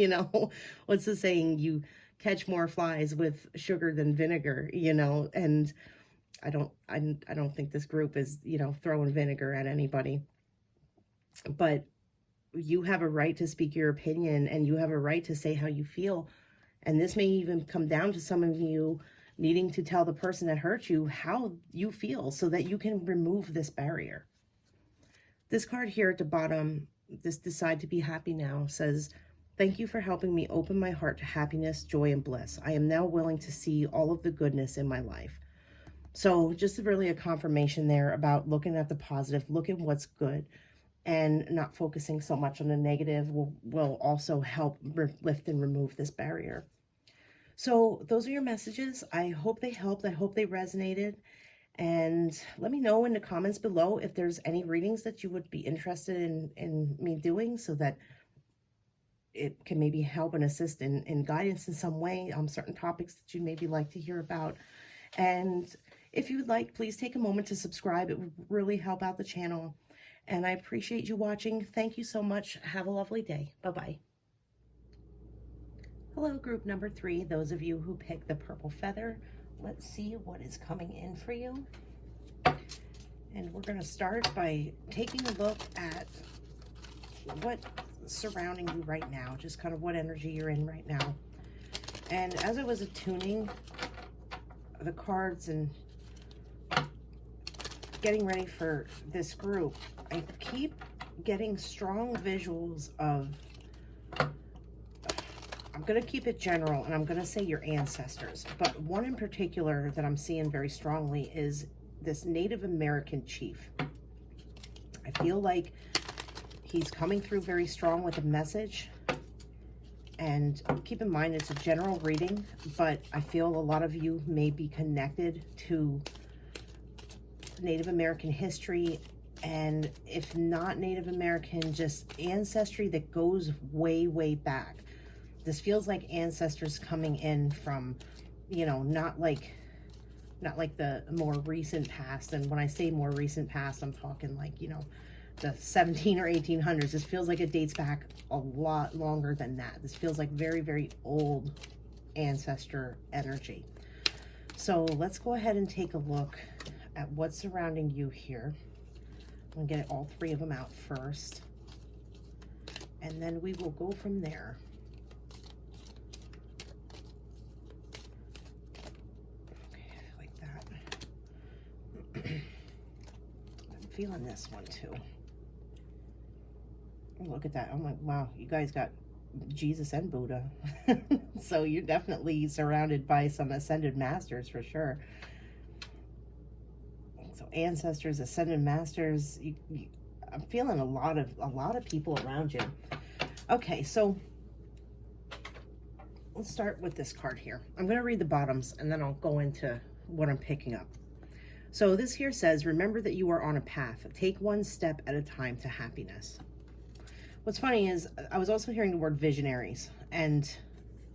what's the saying? You catch more flies with sugar than vinegar, and I don't think this group is, throwing vinegar at anybody. But you have a right to speak your opinion, and you have a right to say how you feel. And this may even come down to some of you needing to tell the person that hurt you how you feel so that you can remove this barrier. This card here at the bottom, this Decide to Be Happy Now, says, thank you for helping me open my heart to happiness, joy, and bliss. I am now willing to see all of the goodness in my life. So just really a confirmation there about looking at the positive, looking what's good, and not focusing so much on the negative will also help lift and remove this barrier. So those are your messages. I hope they helped. I hope they resonated. And let me know in the comments below if there's any readings that you would be interested in me doing, so that it can maybe help and assist in guidance in some way on certain topics that you maybe like to hear about. And if you would like, please take a moment to subscribe. It would really help out the channel. And I appreciate you watching. Thank you so much. Have a lovely day. Bye-bye. Hello, group number 3. Those of you who picked the purple feather, let's see what is coming in for you. And we're going to start by taking a look at what's surrounding you right now, just kind of what energy you're in right now. And as I was attuning the cards and getting ready for this group, I keep getting strong visuals of, I'm going to keep it general, and I'm going to say your ancestors, but one in particular that I'm seeing very strongly is this Native American chief. I feel like he's coming through very strong with a message. And keep in mind, it's a general reading, but I feel a lot of you may be connected to Native American history, and if not Native American, just ancestry that goes way, way back. This feels like ancestors coming in from, you know, not like the more recent past. And when I say more recent past, I'm talking like, you know, the 17 or 1800s. This feels like it dates back a lot longer than that. This feels like very, very old ancestor energy. So let's go ahead and take a look at what's surrounding you here. I'm gonna get all 3 of them out first, and then we will go from there. Okay, like that. I'm feeling this one too. Look at that. I'm like, wow, you guys got Jesus and Buddha. So you're definitely surrounded by some ascended masters for sure. So ancestors, ascended masters, I'm feeling a lot of people around you. Okay, so let's start with this card here. I'm going to read the bottoms and then I'll go into what I'm picking up. So this here says, remember that you are on a path. Take one step at a time to happiness. What's funny is I was also hearing the word visionaries, and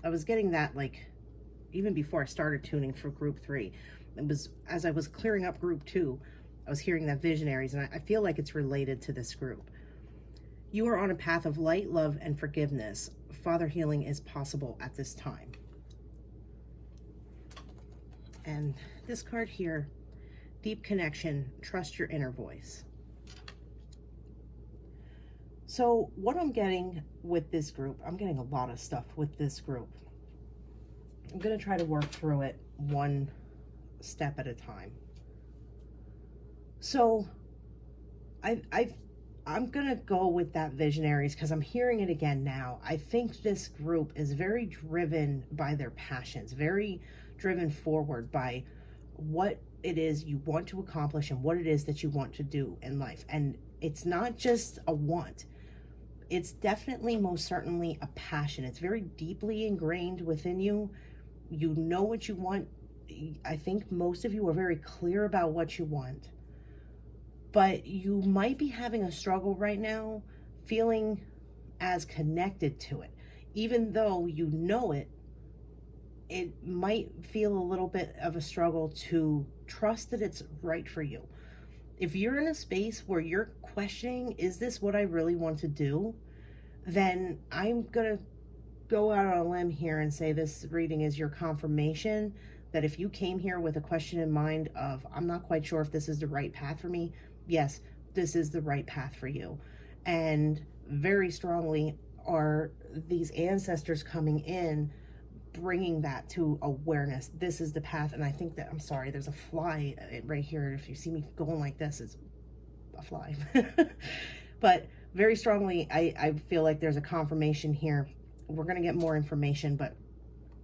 I was getting that like even before I started tuning for group 3. It was as I was clearing up group 2, I was hearing that visionaries, and I feel like it's related to this group. You are on a path of light, love, and forgiveness. Father healing is possible at this time. And this card here, deep connection, trust your inner voice. So what I'm getting with this group, I'm getting a lot of stuff with this group. I'm going to try to work through it one step at a time. So I'm going to go with that visionaries because I'm hearing it again now. I think this group is very driven by their passions, very driven forward by what it is you want to accomplish and what it is that you want to do in life. And it's not just a want. It's definitely, most certainly, a passion. It's very deeply ingrained within you. You know what you want. I think most of you are very clear about what you want. But you might be having a struggle right now feeling as connected to it. Even though you know it, it might feel a little bit of a struggle to trust that it's right for you. If you're in a space where you're questioning, is this what I really want to do? Then I'm going to go out on a limb here and say this reading is your confirmation that if you came here with a question in mind of, I'm not quite sure if this is the right path for me, yes, this is the right path for you. And very strongly are these ancestors coming in bringing that to awareness. This is the path. And I think that, I'm sorry, there's a fly right here. If you see me going like this, it's a fly. But very strongly, I feel like there's a confirmation here. We're going to get more information, but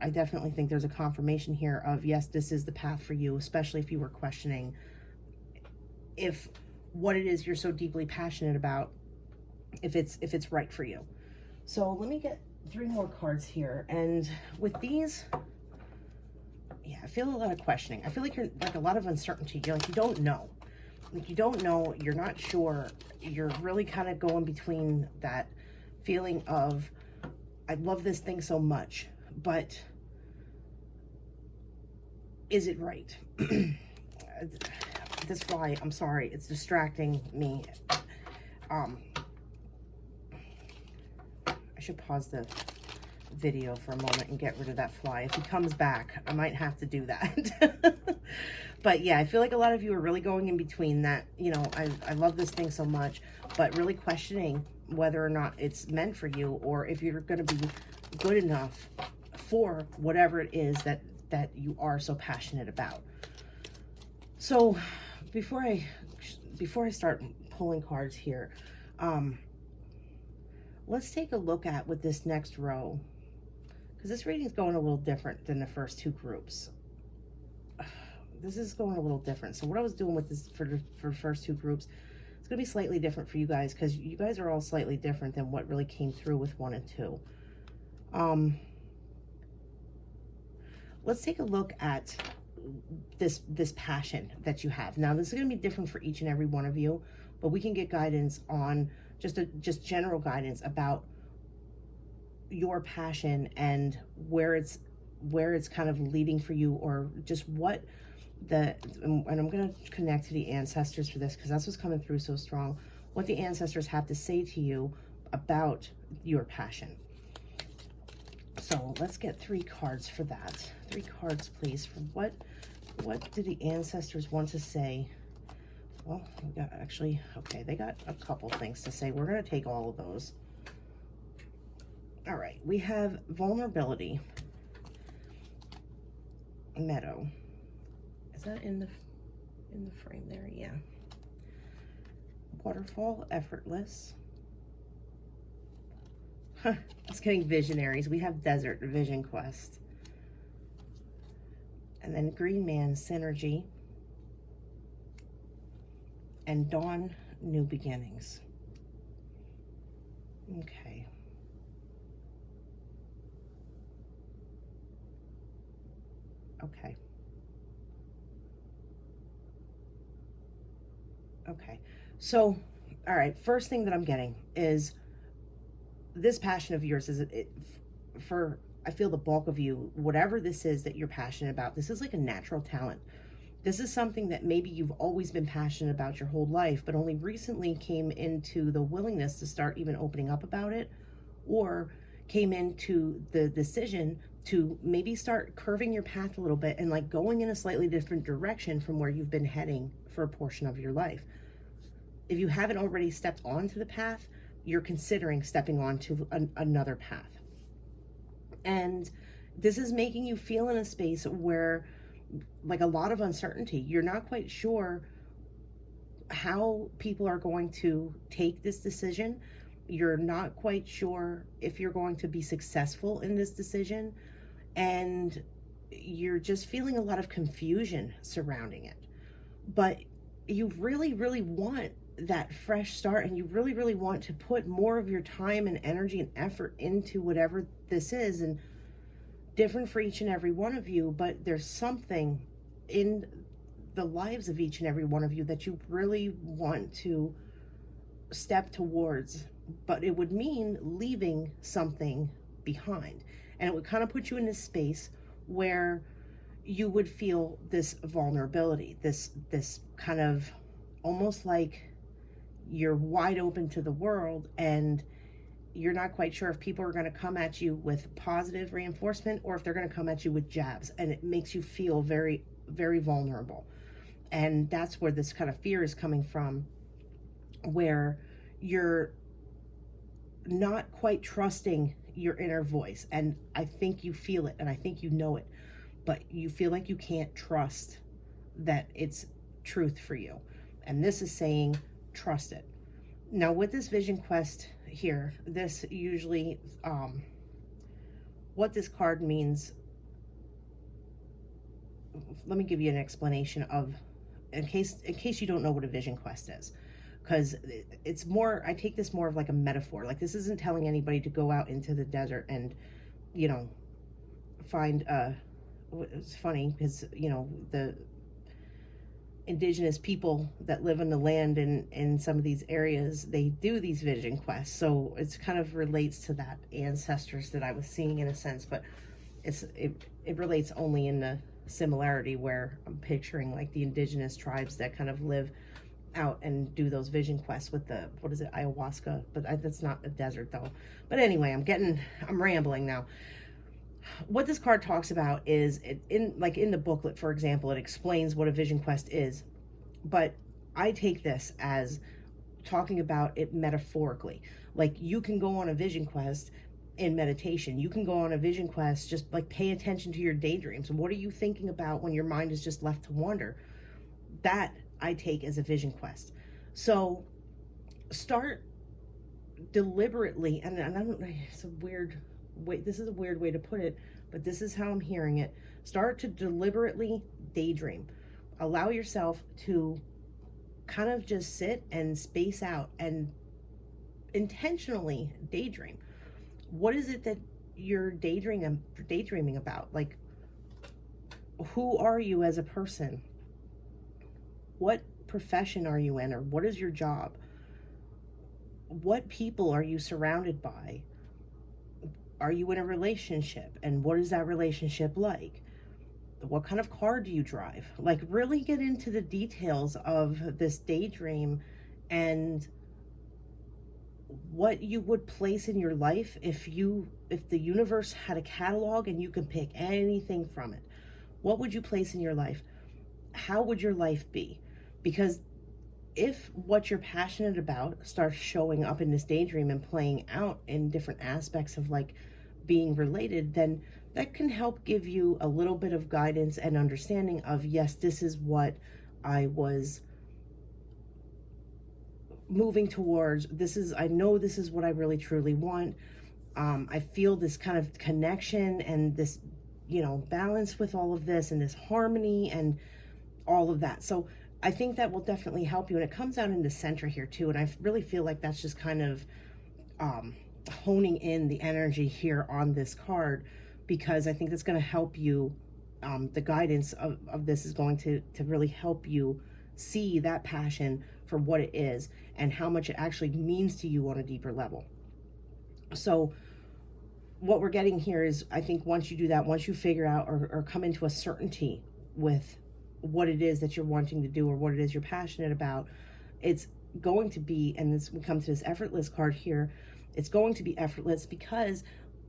I definitely think there's a confirmation here of, yes, this is the path for you, especially if you were questioning if what it is you're so deeply passionate about, if it's right for you. So let me get 3 more cards here. And with these, yeah, I feel a lot of questioning. I feel like you're like a lot of uncertainty. You're like, you don't know. Like, you don't know, you're not sure. You're really kind of going between that feeling of, I love this thing so much, but is it right? This fly, I'm sorry, it's distracting me. I should pause the video for a moment and get rid of that fly. If he comes back, I might have to do that. But yeah, I feel like a lot of you are really going in between that, you know, I love this thing so much, but really questioning whether or not it's meant for you, or if you're going to be good enough for whatever it is that you are so passionate about. So before I start pulling cards here, let's take a look at what this next row, because this reading is going a little different than the first 2 groups. This is going a little different. So what I was doing with this for the first 2 groups, it's going to be slightly different for you guys, because you guys are all slightly different than what really came through with 1 and 2. Let's take a look at this passion that you have. Now, this is going to be different for each and every one of you, but we can get guidance on just general guidance about your passion and where it's kind of leading for you, or just what and I'm going to connect to the ancestors for this, because that's what's coming through so strong, what the ancestors have to say to you about your passion. So let's get 3 cards for that. 3 cards, please, for what do the ancestors want to say? Well, we got actually, okay, they got a couple things to say. We're going to take all of those. All right, we have vulnerability, meadow. Is that in the frame there? Yeah. Waterfall, effortless. It's getting visionaries. We have desert, vision quest. And then green man, synergy. And dawn, new beginnings. Okay. Okay. Okay. So, all right, first thing that I'm getting is this passion of yours is I feel the bulk of you, whatever this is that you're passionate about, this is like a natural talent. This is something that maybe you've always been passionate about your whole life, but only recently came into the willingness to start even opening up about it, or came into the decision to maybe start curving your path a little bit and like going in a slightly different direction from where you've been heading for a portion of your life. If you haven't already stepped onto the path, you're considering stepping onto another path. And this is making you feel in a space where, like, a lot of uncertainty. You're not quite sure how people are going to take this decision. You're not quite sure if you're going to be successful in this decision. And you're just feeling a lot of confusion surrounding it. But you really, really want that fresh start, and you really, really want to put more of your time and energy and effort into whatever this is, and different for each and every one of you, but there's something in the lives of each and every one of you that you really want to step towards, but it would mean leaving something behind, and it would kind of put you in this space where you would feel this vulnerability, this kind of almost like you're wide open to the world, and you're not quite sure if people are going to come at you with positive reinforcement or if they're going to come at you with jabs, and it makes you feel very, very vulnerable. And that's where this kind of fear is coming from, where you're not quite trusting your inner voice, and I think you feel it, and I think you know it, but you feel like you can't trust that it's truth for you. And this is saying, trust it. Now, with this vision quest here, this usually, what this card means, let me give you an explanation of, in case you don't know what a vision quest is, because it's more, I take this more of like a metaphor. Like, this isn't telling anybody to go out into the desert and, you know, find, it's funny because, you know, the indigenous people that live in the land in some of these areas, they do these vision quests. So it's kind of relates to that ancestors that I was seeing in a sense, but it relates only in the similarity where I'm picturing like the indigenous tribes that kind of live out and do those vision quests with the, what is it, ayahuasca, but that's not a desert though. But anyway, I'm rambling now. What this card talks about is, in the booklet, for example, it explains what a vision quest is, but I take this as talking about it metaphorically. Like, you can go on a vision quest in meditation. You can go on a vision quest, just like pay attention to your daydreams. What are you thinking about when your mind is just left to wander? That I take as a vision quest. So start deliberately, and I don't know, it's a weird way, this is a weird way to put it, but this is how I'm hearing it. Start to deliberately daydream. Allow yourself to kind of just sit and space out and intentionally daydream. What is it that you're daydreaming about? Like, who are you as a person? What profession are you in, or what is your job? What people are you surrounded by? Are you in a relationship, and what is that relationship like? What kind of car do you drive? Like, really get into the details of this daydream and what you would place in your life if the universe had a catalog and you could pick anything from it. What would you place in your life? How would your life be? Because if what you're passionate about starts showing up in this daydream and playing out in different aspects of like being related, then that can help give you a little bit of guidance and understanding of, yes, this is what I was moving towards. I know this is what I really truly want. I feel this kind of connection and this, you know, balance with all of this and this harmony and all of that. So I think that will definitely help you. And it comes out in the center here too. And I really feel like that's just kind of honing in the energy here on this card, because I think that's going to help you. The guidance of this is going to really help you see that passion for what it is and how much it actually means to you on a deeper level. So what we're getting here is, I think once you do that, once you figure out or come into a certainty with what it is that you're wanting to do or what it is you're passionate about, it's going to be, and this, we come to this effortless card here, it's going to be effortless because,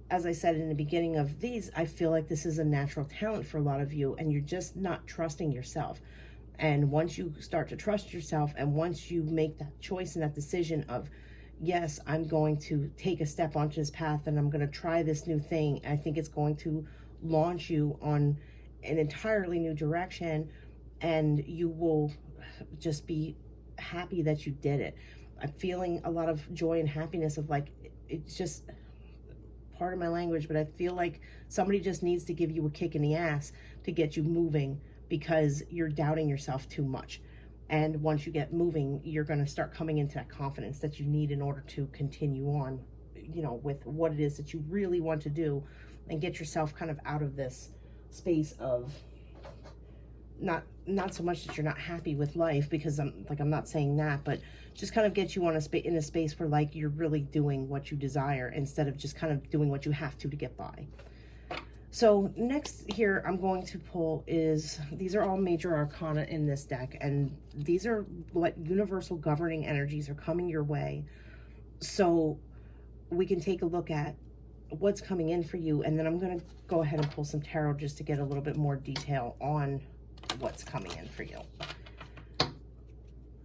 as I said in the beginning of these, I feel like this is a natural talent for a lot of you, and you're just not trusting yourself. And once you start to trust yourself, and once you make that choice and that decision of, yes, I'm going to take a step onto this path and I'm going to try this new thing, I think it's going to launch you on an entirely new direction, and you will just be happy that you did it. I'm feeling a lot of joy and happiness of like, it's just part of my language, but I feel like somebody just needs to give you a kick in the ass to get you moving, because you're doubting yourself too much. And once you get moving, you're going to start coming into that confidence that you need in order to continue on, you know, with what it is that you really want to do, and get yourself kind of out of this space of not so much that you're not happy with life, because I'm not saying that, but just kind of get you on in a space where like you're really doing what you desire instead of just kind of doing what you have to get by. So next here I'm going to pull is, these are all major arcana in this deck, and these are what universal governing energies are coming your way. So we can take a look at what's coming in for you, and then I'm going to go ahead and pull some tarot just to get a little bit more detail on what's coming in for you.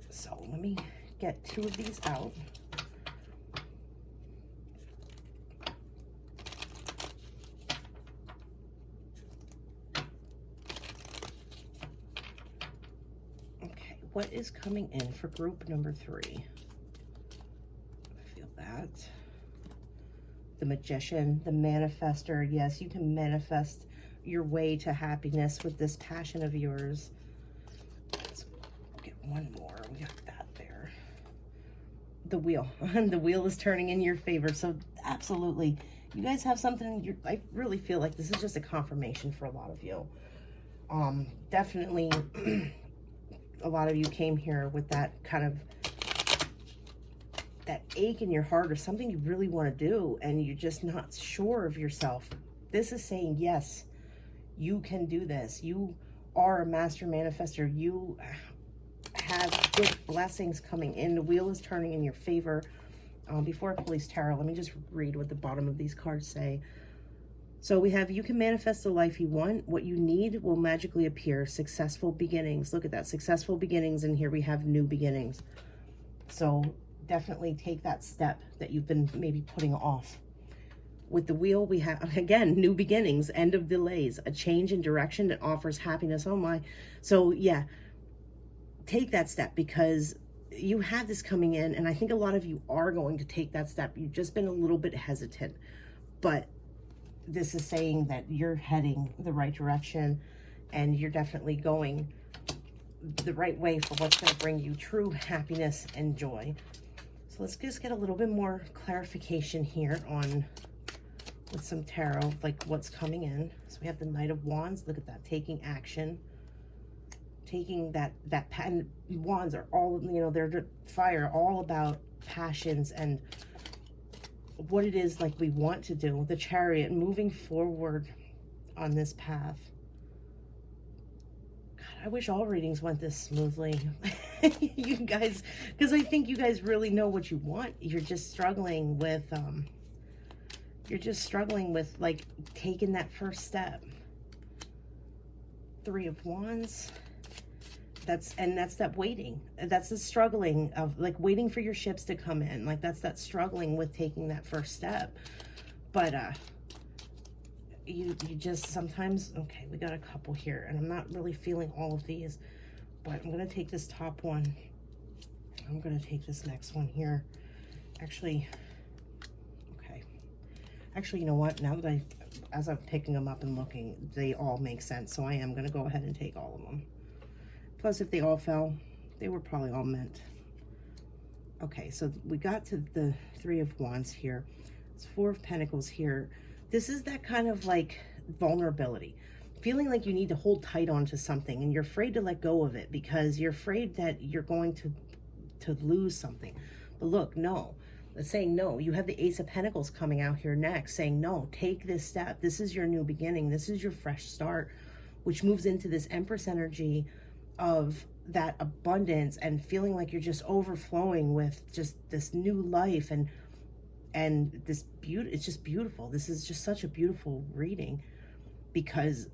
So let me get two of these out. what is coming in for group number 3? I feel that. The Magician, the Manifester. Yes, you can manifest your way to happiness with this passion of yours. Let's get one more. We got that there. The Wheel. The wheel is turning in your favor. So absolutely, you guys have something. I really feel like this is just a confirmation for a lot of you. Definitely a lot of you came here with that kind of that ache in your heart or something you really want to do and you're just not sure of yourself. This is saying, yes, you can do this. You are a master manifester. You have good blessings coming in. The wheel is turning in your favor. Before I pull these tarot, let me just read what the bottom of these cards say. So we have, you can manifest the life you want. What you need will magically appear. Successful beginnings. Look at that. Successful beginnings. And here we have new beginnings. So definitely take that step that you've been maybe putting off. With the wheel, we have, again, new beginnings, end of delays, a change in direction that offers happiness. Oh my. So yeah, take that step because you have this coming in. And I think a lot of you are going to take that step. You've just been a little bit hesitant. But this is saying that you're heading the right direction and you're definitely going the right way for what's going to bring you true happiness and joy. So let's just get a little bit more clarification here on with some tarot, like what's coming in. So we have the Knight of Wands. Look at that, taking action, taking that pattern. Wands are all, you know, they're fire, all about passions and what it is like we want to do. The Chariot, moving forward on this path. God, I wish all readings went this smoothly. You guys, because I think you guys really know what you want. You're just struggling with like taking that first step. Three of Wands. That's that waiting. That's the struggling of like waiting for your ships to come in. Like that's that struggling with taking that first step. But you just sometimes, okay, we got a couple here and I'm not really feeling all of these, but I'm going to take this top one. I'm going to take this next one here. Actually, okay. Actually, you know what? Now that as I'm picking them up and looking, they all make sense. So I am going to go ahead and take all of them. Plus, if they all fell, they were probably all meant. Okay, so we got to the Three of Wands here. It's Four of Pentacles here. This is that kind of like vulnerability. Feeling like you need to hold tight onto something and you're afraid to let go of it because you're afraid that you're going to lose something. But look, no. Let's say no. You have the Ace of Pentacles coming out here next saying, no, take this step. This is your new beginning. This is your fresh start, which moves into this Empress energy of that abundance and feeling like you're just overflowing with just this new life and this beauty. It's just beautiful. This is just such a beautiful reading because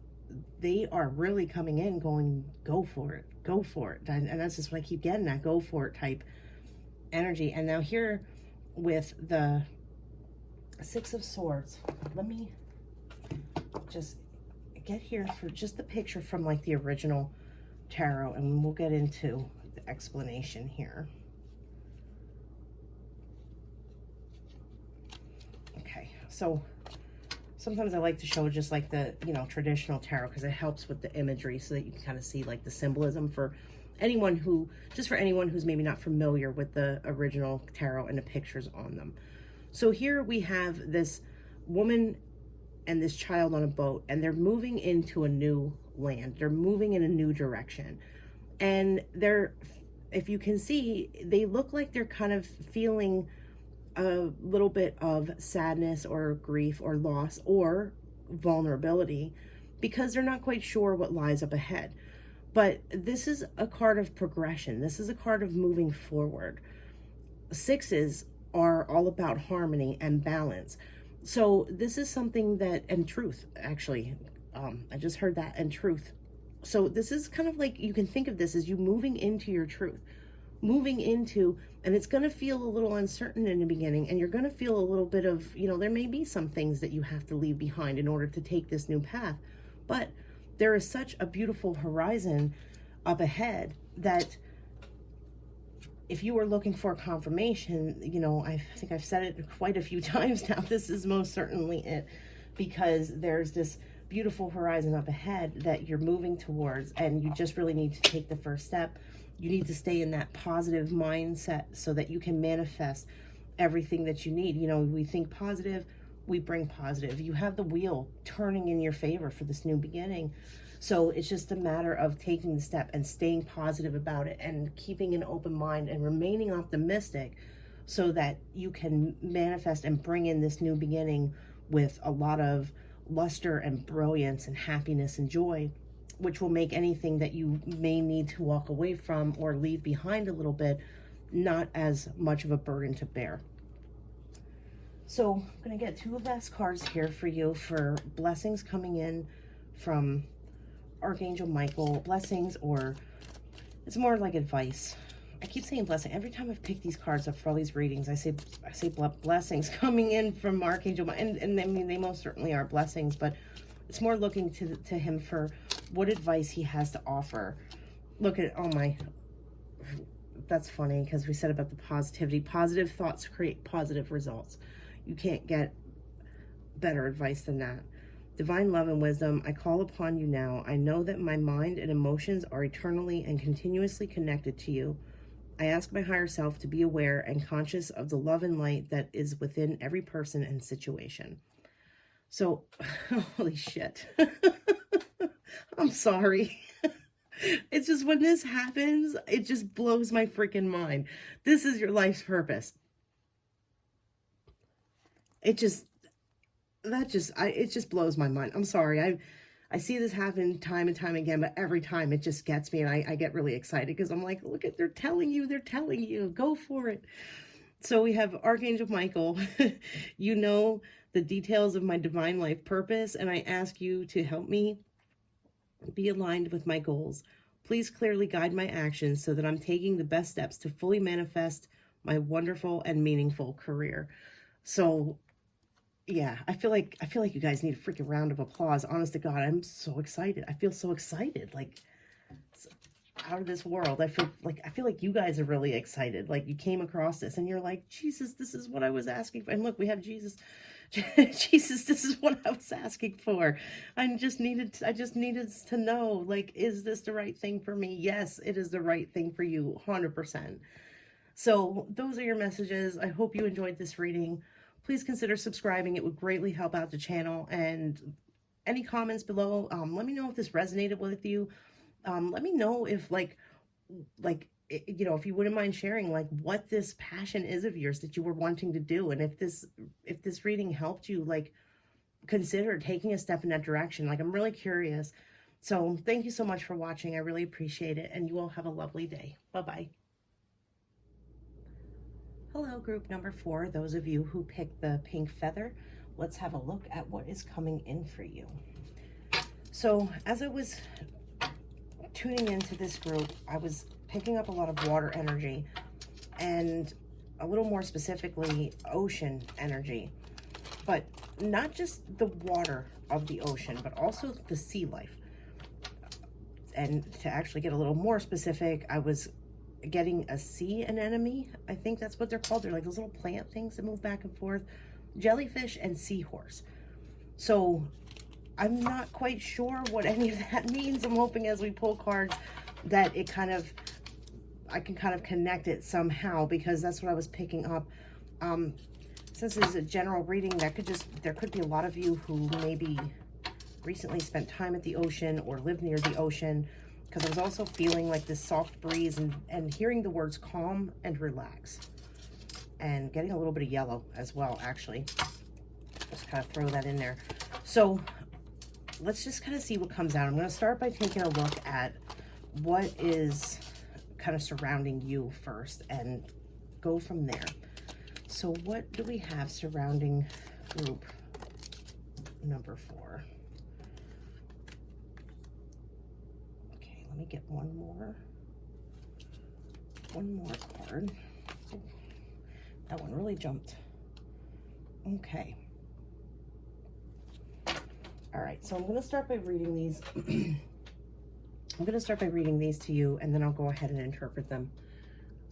they are really coming in going, go for it, go for it. And that's just what I keep getting, that go for it type energy. And now here with the Six of Swords, let me just get here for just the picture from like the original tarot and we'll get into the explanation here. Okay, so sometimes I like to show just like the, you know, traditional tarot because it helps with the imagery so that you can kind of see like the symbolism for anyone who, just for anyone who's maybe not familiar with the original tarot and the pictures on them. So here we have this woman and this child on a boat and they're moving into a new land. They're moving in a new direction. And they're, if you can see, they look like they're kind of feeling a little bit of sadness or grief or loss or vulnerability because they're not quite sure what lies up ahead. But this is a card of progression. This is a card of moving forward. Sixes are all about harmony and balance. So this is something that, and truth, actually, I just heard that, and truth. So this is kind of like, you can think of this as you moving into your truth, moving into, and it's going to feel a little uncertain in the beginning, and you're going to feel a little bit of, you know, there may be some things that you have to leave behind in order to take this new path, but there is such a beautiful horizon up ahead that if you were looking for confirmation, you know, I think I've said it quite a few times now, this is most certainly it, because there's this beautiful horizon up ahead that you're moving towards, and you just really need to take the first step. You need to stay in that positive mindset so that you can manifest everything that you need. You know, we think positive, we bring positive. You have the wheel turning in your favor for this new beginning. So it's just a matter of taking the step and staying positive about it and keeping an open mind and remaining optimistic so that you can manifest and bring in this new beginning with a lot of luster and brilliance and happiness and joy, which will make anything that you may need to walk away from or leave behind a little bit not as much of a burden to bear. So I'm going to get 2 last cards here for you for blessings coming in from Archangel Michael. Blessings, or it's more like advice. I keep saying blessing. Every time I've picked these cards up for all these readings, I say blessings coming in from Archangel. And I mean, they most certainly are blessings, but it's more looking to him for what advice he has to offer. Look at, oh my, that's funny because we said about the positivity. Positive thoughts create positive results. You can't get better advice than that. Divine love and wisdom, I call upon you now. I know that my mind and emotions are eternally and continuously connected to you. I ask my higher self to be aware and conscious of the love and light that is within every person and situation. So, holy shit. I'm sorry. It's just when this happens, it just blows my freaking mind. This is your life's purpose. It just blows my mind. I'm sorry. I see this happen time and time again, but every time it just gets me, and I get really excited because I'm like, look at, they're telling you, go for it. So we have Archangel Michael. You know the details of my divine life purpose, and I ask you to help me be aligned with my goals. Please clearly guide my actions so that I'm taking the best steps to fully manifest my wonderful and meaningful career. So yeah, I feel like you guys need a freaking round of applause. Honest to God, I'm so excited. I feel so excited. Like, it's out of this world. I feel like you guys are really excited. Like, you came across this and you're like, Jesus, this is what I was asking for. And look, we have Jesus. Jesus, this is what I was asking for. I just needed to know, like, is this the right thing for me? Yes, it is the right thing for you, 100%. So those are your messages. I hope you enjoyed this reading. Please consider subscribing. It would greatly help out the channel. And any comments below, let me know if this resonated with you. Let me know if you know, if you wouldn't mind sharing like what this passion is of yours that you were wanting to do. And if this reading helped you, like, consider taking a step in that direction. Like, I'm really curious. So thank you so much for watching. I really appreciate it. And you all have a lovely day. Bye-bye. Hello, group number 4, those of you who picked the pink feather. Let's have a look at what is coming in for you. So as I was tuning into this group, I was picking up a lot of water energy, and a little more specifically, ocean energy. But not just the water of the ocean, but also the sea life. And to actually get a little more specific, I was getting a sea anemone. I think that's what they're called. They're like those little plant things that move back and forth. Jellyfish and seahorse. So I'm not quite sure what any of that means. I'm hoping as we pull cards that I can kind of connect it somehow, because that's what I was picking up. Since this is a general reading, there could be a lot of you who maybe recently spent time at the ocean or live near the ocean, because I was also feeling like this soft breeze and hearing the words calm and relax, and getting a little bit of yellow as well, actually. Just kind of throw that in there. So let's just kind of see what comes out. I'm going to start by taking a look at what is kind of surrounding you first and go from there. So what do we have surrounding group number 4? Let me get one more card. Oh, that one really jumped. Okay. All right, so I'm going to start by reading these. I'm going to start by reading these to you, and then I'll go ahead and interpret them.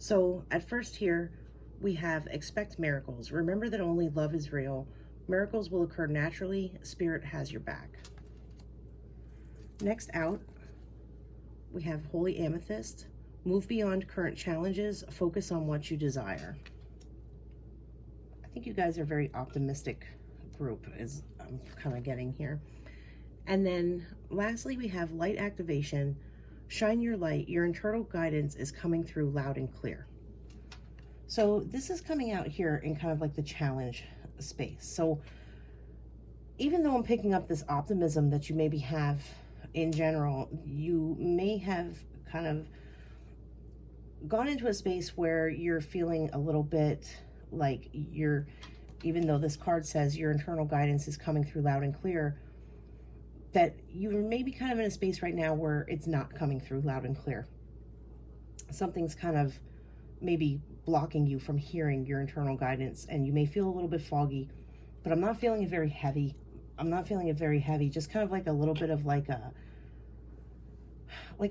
So at first here, we have expect miracles. Remember that only love is real. Miracles will occur naturally. Spirit has your back. Next out, we have Holy Amethyst. Move beyond current challenges. Focus on what you desire. I think you guys are a very optimistic group, is I'm kind of getting here. And then lastly, we have Light Activation. Shine your light. Your internal guidance is coming through loud and clear. So this is coming out here in kind of like the challenge space. So even though I'm picking up this optimism that you maybe have in general, you may have kind of gone into a space where you're feeling a little bit like you're, even though this card says your internal guidance is coming through loud and clear, that you're maybe kind of in a space right now where it's not coming through loud and clear. Something's kind of maybe blocking you from hearing your internal guidance, and you may feel a little bit foggy, but I'm not feeling it very heavy. I'm not feeling it very heavy, just kind of like a little bit of like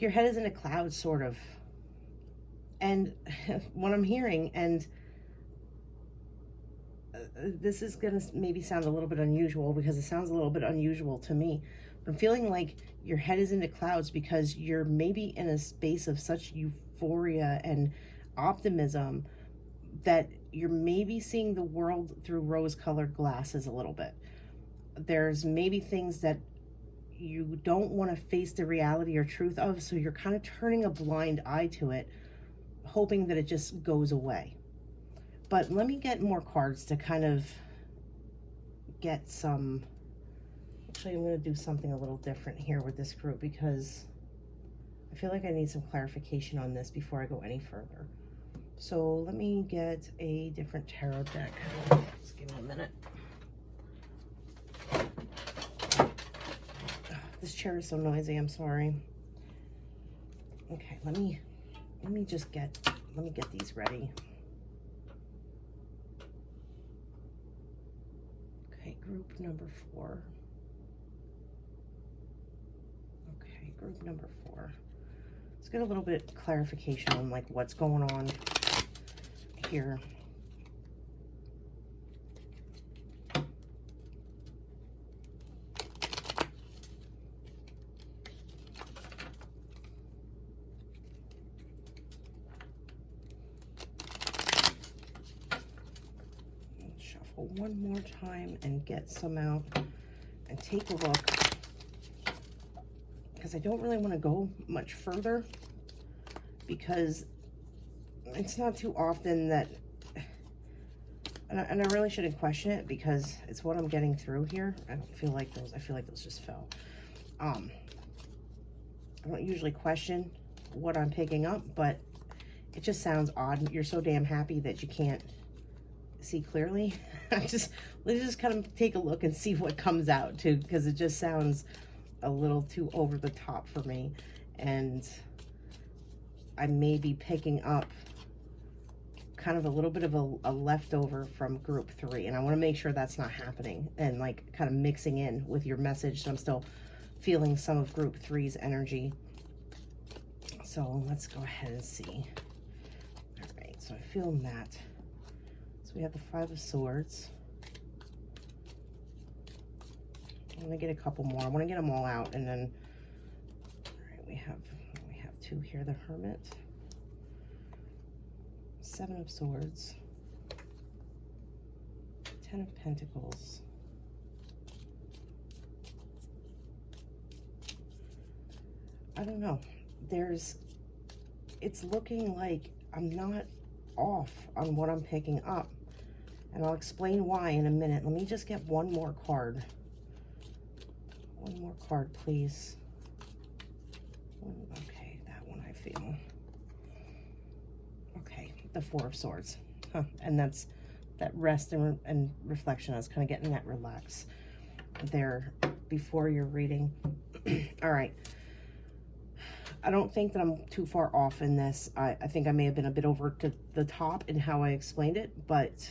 your head is in a cloud sort of. And what I'm hearing, and this is gonna maybe sound a little bit unusual because it sounds a little bit unusual to me, but I'm feeling like your head is in the clouds because you're maybe in a space of such euphoria and optimism that you're maybe seeing the world through rose-colored glasses a little bit. There's maybe things that you don't want to face the reality or truth of, so you're kind of turning a blind eye to it, hoping that it just goes away. But let me get more cards to kind of get some. Actually, I'm going to do something a little different here with this group because I feel like I need some clarification on this before I go any further. So let me get a different tarot deck. Just give me a minute. This chair is so noisy, I'm sorry. Okay, let me get these ready. Okay, group number 4. Okay, group number 4. Let's get a little bit clarification on like what's going on here. Shuffle one more time and get some out and take a look, because I don't really want to go much further because it's not too often that, and I really shouldn't question it because it's what I'm getting through here. I feel like those just fell. I don't usually question what I'm picking up, but it just sounds odd. You're so damn happy that you can't see clearly. Let's just kind of take a look and see what comes out too, because it just sounds a little too over the top for me, and I may be picking up kind of a little bit of a leftover from group 3, and I want to make sure that's not happening and like kind of mixing in with your message, so I'm still feeling some of group 3's energy. So let's go ahead and see. All right, so I feel that. So we have the 5 of Swords. I'm gonna get a couple more. I want to get them all out, and then all right, we have 2 here. The Hermit, 7 of Swords, 10 of Pentacles, I don't know. It's looking like I'm not off on what I'm picking up, and I'll explain why in a minute. Let me just get one more card. One more card, please. Okay, that one I feel. Okay, the 4 of Swords. And that's that rest and reflection. I was kind of getting that relax there before your reading. All right. I don't think that I'm too far off in this. I think I may have been a bit over to the top in how I explained it, but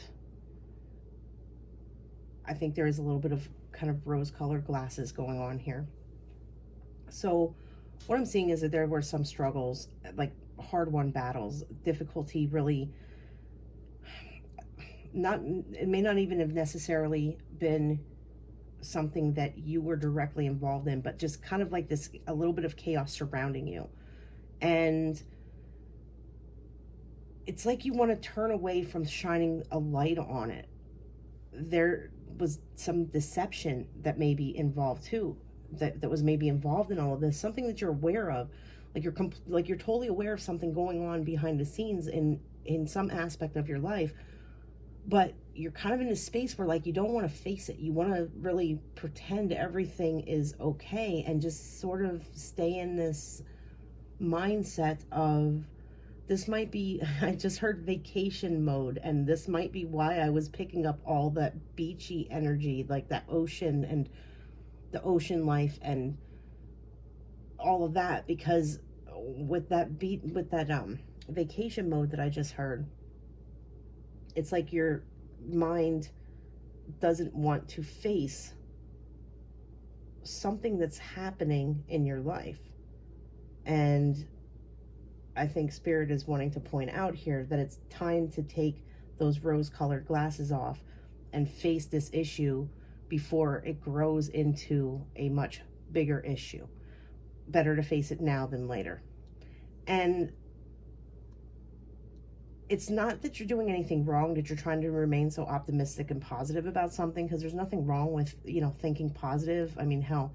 I think there is a little bit of kind of rose-colored glasses going on here. So what I'm seeing is that there were some struggles, like hard-won battles, difficulty really not, it may not even have necessarily been something that you were directly involved in, but just kind of like this, a little bit of chaos surrounding you. And it's like you want to turn away from shining a light on it. There was some deception that may be involved too, that was maybe involved in all of this, something that you're aware of, like you're totally aware of something going on behind the scenes in some aspect of your life, but you're kind of in a space where like you don't want to face it. You want to really pretend everything is okay and just sort of stay in this mindset of, this might be, I just heard vacation mode, and this might be why I was picking up all that beachy energy, like that ocean and the ocean life and all of that, because with that vacation mode that I just heard, it's like your mind doesn't want to face something that's happening in your life. And I think Spirit is wanting to point out here that it's time to take those rose-colored glasses off and face this issue before it grows into a much bigger issue. Better to face it now than later. And it's not that you're doing anything wrong, that you're trying to remain so optimistic and positive about something, because there's nothing wrong with, thinking positive. I mean, hell,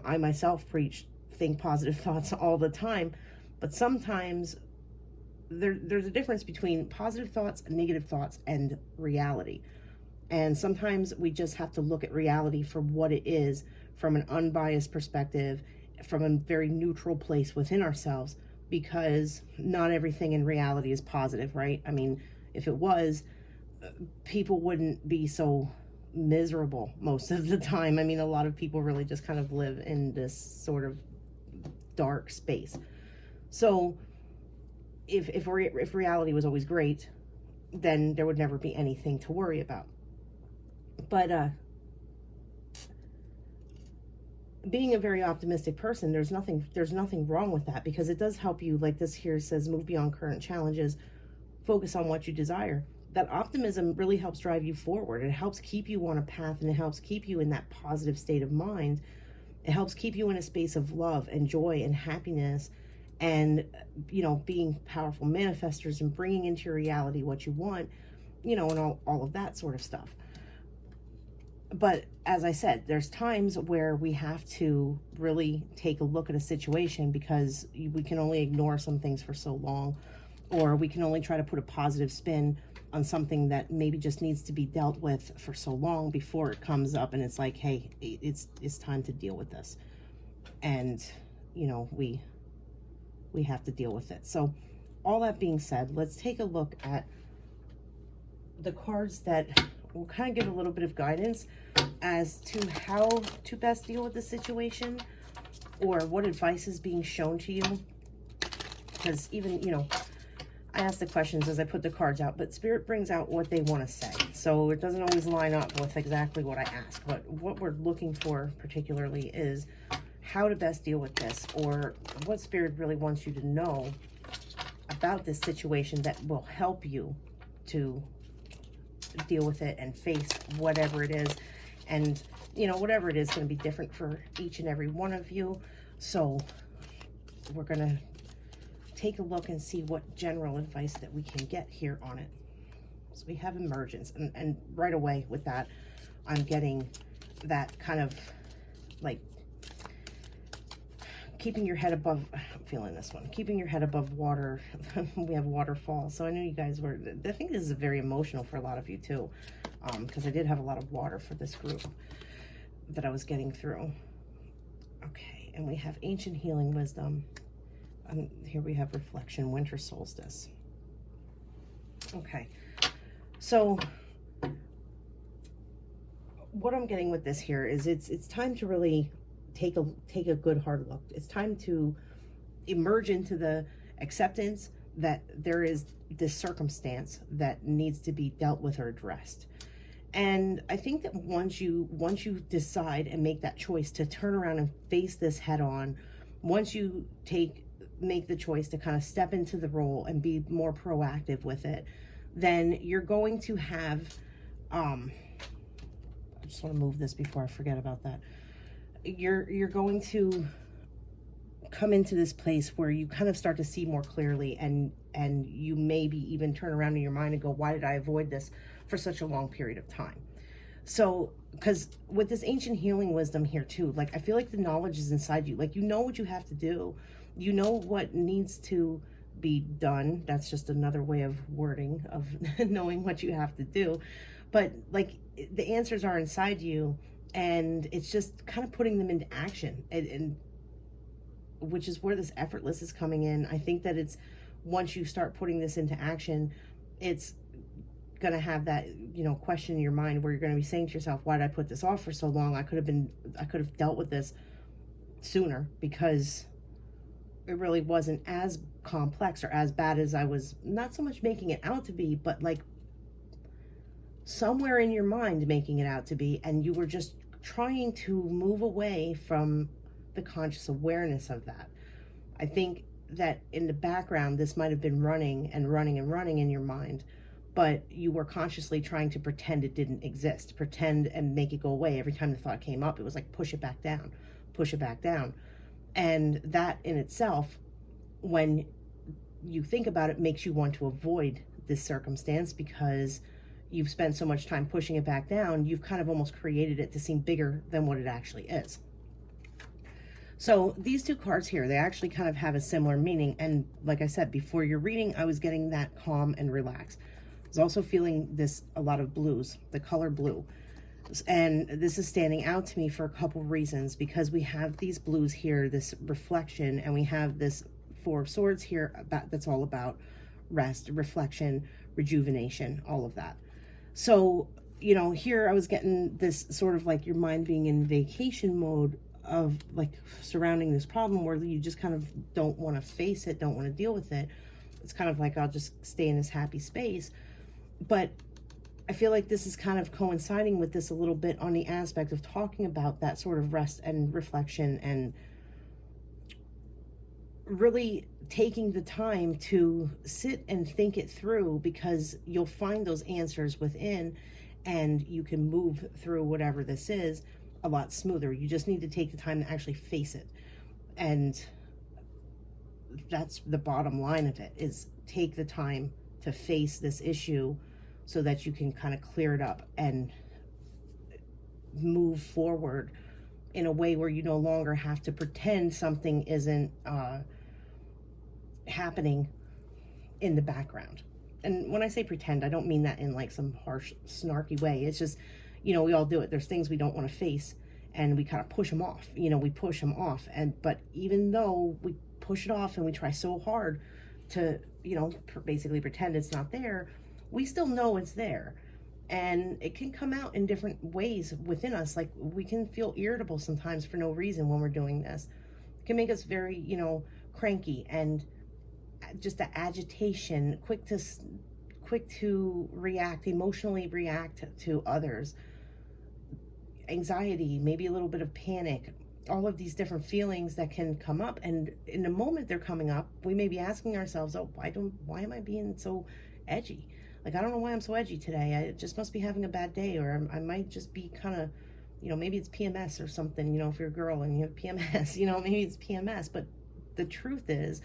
I myself preach think positive thoughts all the time, but sometimes there's a difference between positive thoughts and negative thoughts and reality. And sometimes we just have to look at reality for what it is, from an unbiased perspective, from a very neutral place within ourselves, because not everything in reality is positive, right? I mean, if it was, people wouldn't be so miserable most of the time. I mean, a lot of people really just kind of live in this sort of dark space. So if reality was always great, then there would never be anything to worry about. But being a very optimistic person, there's nothing wrong with that, because it does help you, like this here says, move beyond current challenges, focus on what you desire. That optimism really helps drive you forward. It helps keep you on a path, and it helps keep you in that positive state of mind. It helps keep you in a space of love and joy and happiness, and, being powerful manifestors and bringing into your reality what you want, and all of that sort of stuff. But as I said, there's times where we have to really take a look at a situation, because we can only ignore some things for so long, or we can only try to put a positive spin on something that maybe just needs to be dealt with for so long before it comes up and it's like, hey, it's time to deal with this. And, we have to deal with it. So all that being said, let's take a look at the cards that will kind of give a little bit of guidance as to how to best deal with the situation, or what advice is being shown to you. Because even, I ask the questions as I put the cards out, but Spirit brings out what they want to say. So it doesn't always line up with exactly what I ask, but what we're looking for particularly is how to best deal with this, or what Spirit really wants you to know about this situation that will help you to deal with it and face whatever it is. And, whatever it is going to be different for each and every one of you. So we're going to take a look and see what general advice that we can get here on it. So we have emergence, and right away with that, I'm getting that kind of like keeping your head above, I'm feeling this one, keeping your head above water. We have waterfall. So I know you guys were, I think this is very emotional for a lot of you too, because I did have a lot of water for this group that I was getting through. Okay, and we have ancient healing wisdom. Here we have reflection, winter solstice. Okay, so what I'm getting with this here is it's time to really take a good hard look. It's time to emerge into the acceptance that there is this circumstance that needs to be dealt with or addressed. And I think that once you decide and make that choice to turn around and face this head on, once you take make the choice to kind of step into the role and be more proactive with it, then you're going to have, I just want to move this before I forget about that. You're going to come into this place where you kind of start to see more clearly, and you maybe even turn around in your mind and go, why did I avoid this for such a long period of time? So, because with this ancient healing wisdom here too, like I feel like the knowledge is inside you. Like you know what you have to do. You know what needs to be done. That's just another way of wording of knowing what you have to do. But like the answers are inside you, and it's just kind of putting them into action, and which is where this effortless is coming in. I think that it's, once you start putting this into action, it's gonna have that, you know, question in your mind where you're gonna be saying to yourself, why did I put this off for so long? I could have dealt with this sooner, because it really wasn't as complex or as bad as I was not so much making it out to be, but like somewhere in your mind making it out to be, and you were just trying to move away from the conscious awareness of that. I think that in the background, this might have been running and running and running in your mind, but you were consciously trying to pretend it didn't exist, pretend and make it go away. Every time the thought came up, it was like, push it back down, push it back down. And that in itself, when you think about it, makes you want to avoid this circumstance, because you've spent so much time pushing it back down, you've kind of almost created it to seem bigger than what it actually is. So these two cards here, they actually kind of have a similar meaning. And like I said, before your reading, I was getting that calm and relax. I was also feeling this, a lot of blues, the color blue. And this is standing out to me for a couple reasons, because we have these blues here, this reflection, and we have this Four of Swords here that's all about rest, reflection, rejuvenation, all of that. So, you know, here I was getting this sort of like your mind being in vacation mode of like surrounding this problem where you just kind of don't want to face it, don't want to deal with it. It's kind of like, I'll just stay in this happy space. But I feel like this is kind of coinciding with this a little bit on the aspect of talking about that sort of rest and reflection, and really taking the time to sit and think it through, because you'll find those answers within, and you can move through whatever this is a lot smoother. You just need to take the time to actually face it. And that's the bottom line of it, is take the time to face this issue so that you can kind of clear it up and move forward in a way where you no longer have to pretend something isn't happening in the background. And when I say pretend, I don't mean that in like some harsh, snarky way. It's just, you know, we all do it. There's things we don't want to face, and we kind of push them off. You know, we push them off. But even though we push it off and we try so hard to, you know, basically pretend it's not there, we still know it's there. And it can come out in different ways within us. Like we can feel irritable sometimes for no reason when we're doing this. It can make us very, you know, cranky, and just the agitation, quick to react, emotionally react to others, anxiety, maybe a little bit of panic, all of these different feelings that can come up. And in the moment they're coming up, we may be asking ourselves, oh, why am I being so edgy? Like, I don't know why I'm so edgy today. I just must be having a bad day, or I might just be kind of, you know, maybe it's PMS or something, you know, if you're a girl and you have PMS, you know, maybe it's PMS. But the truth is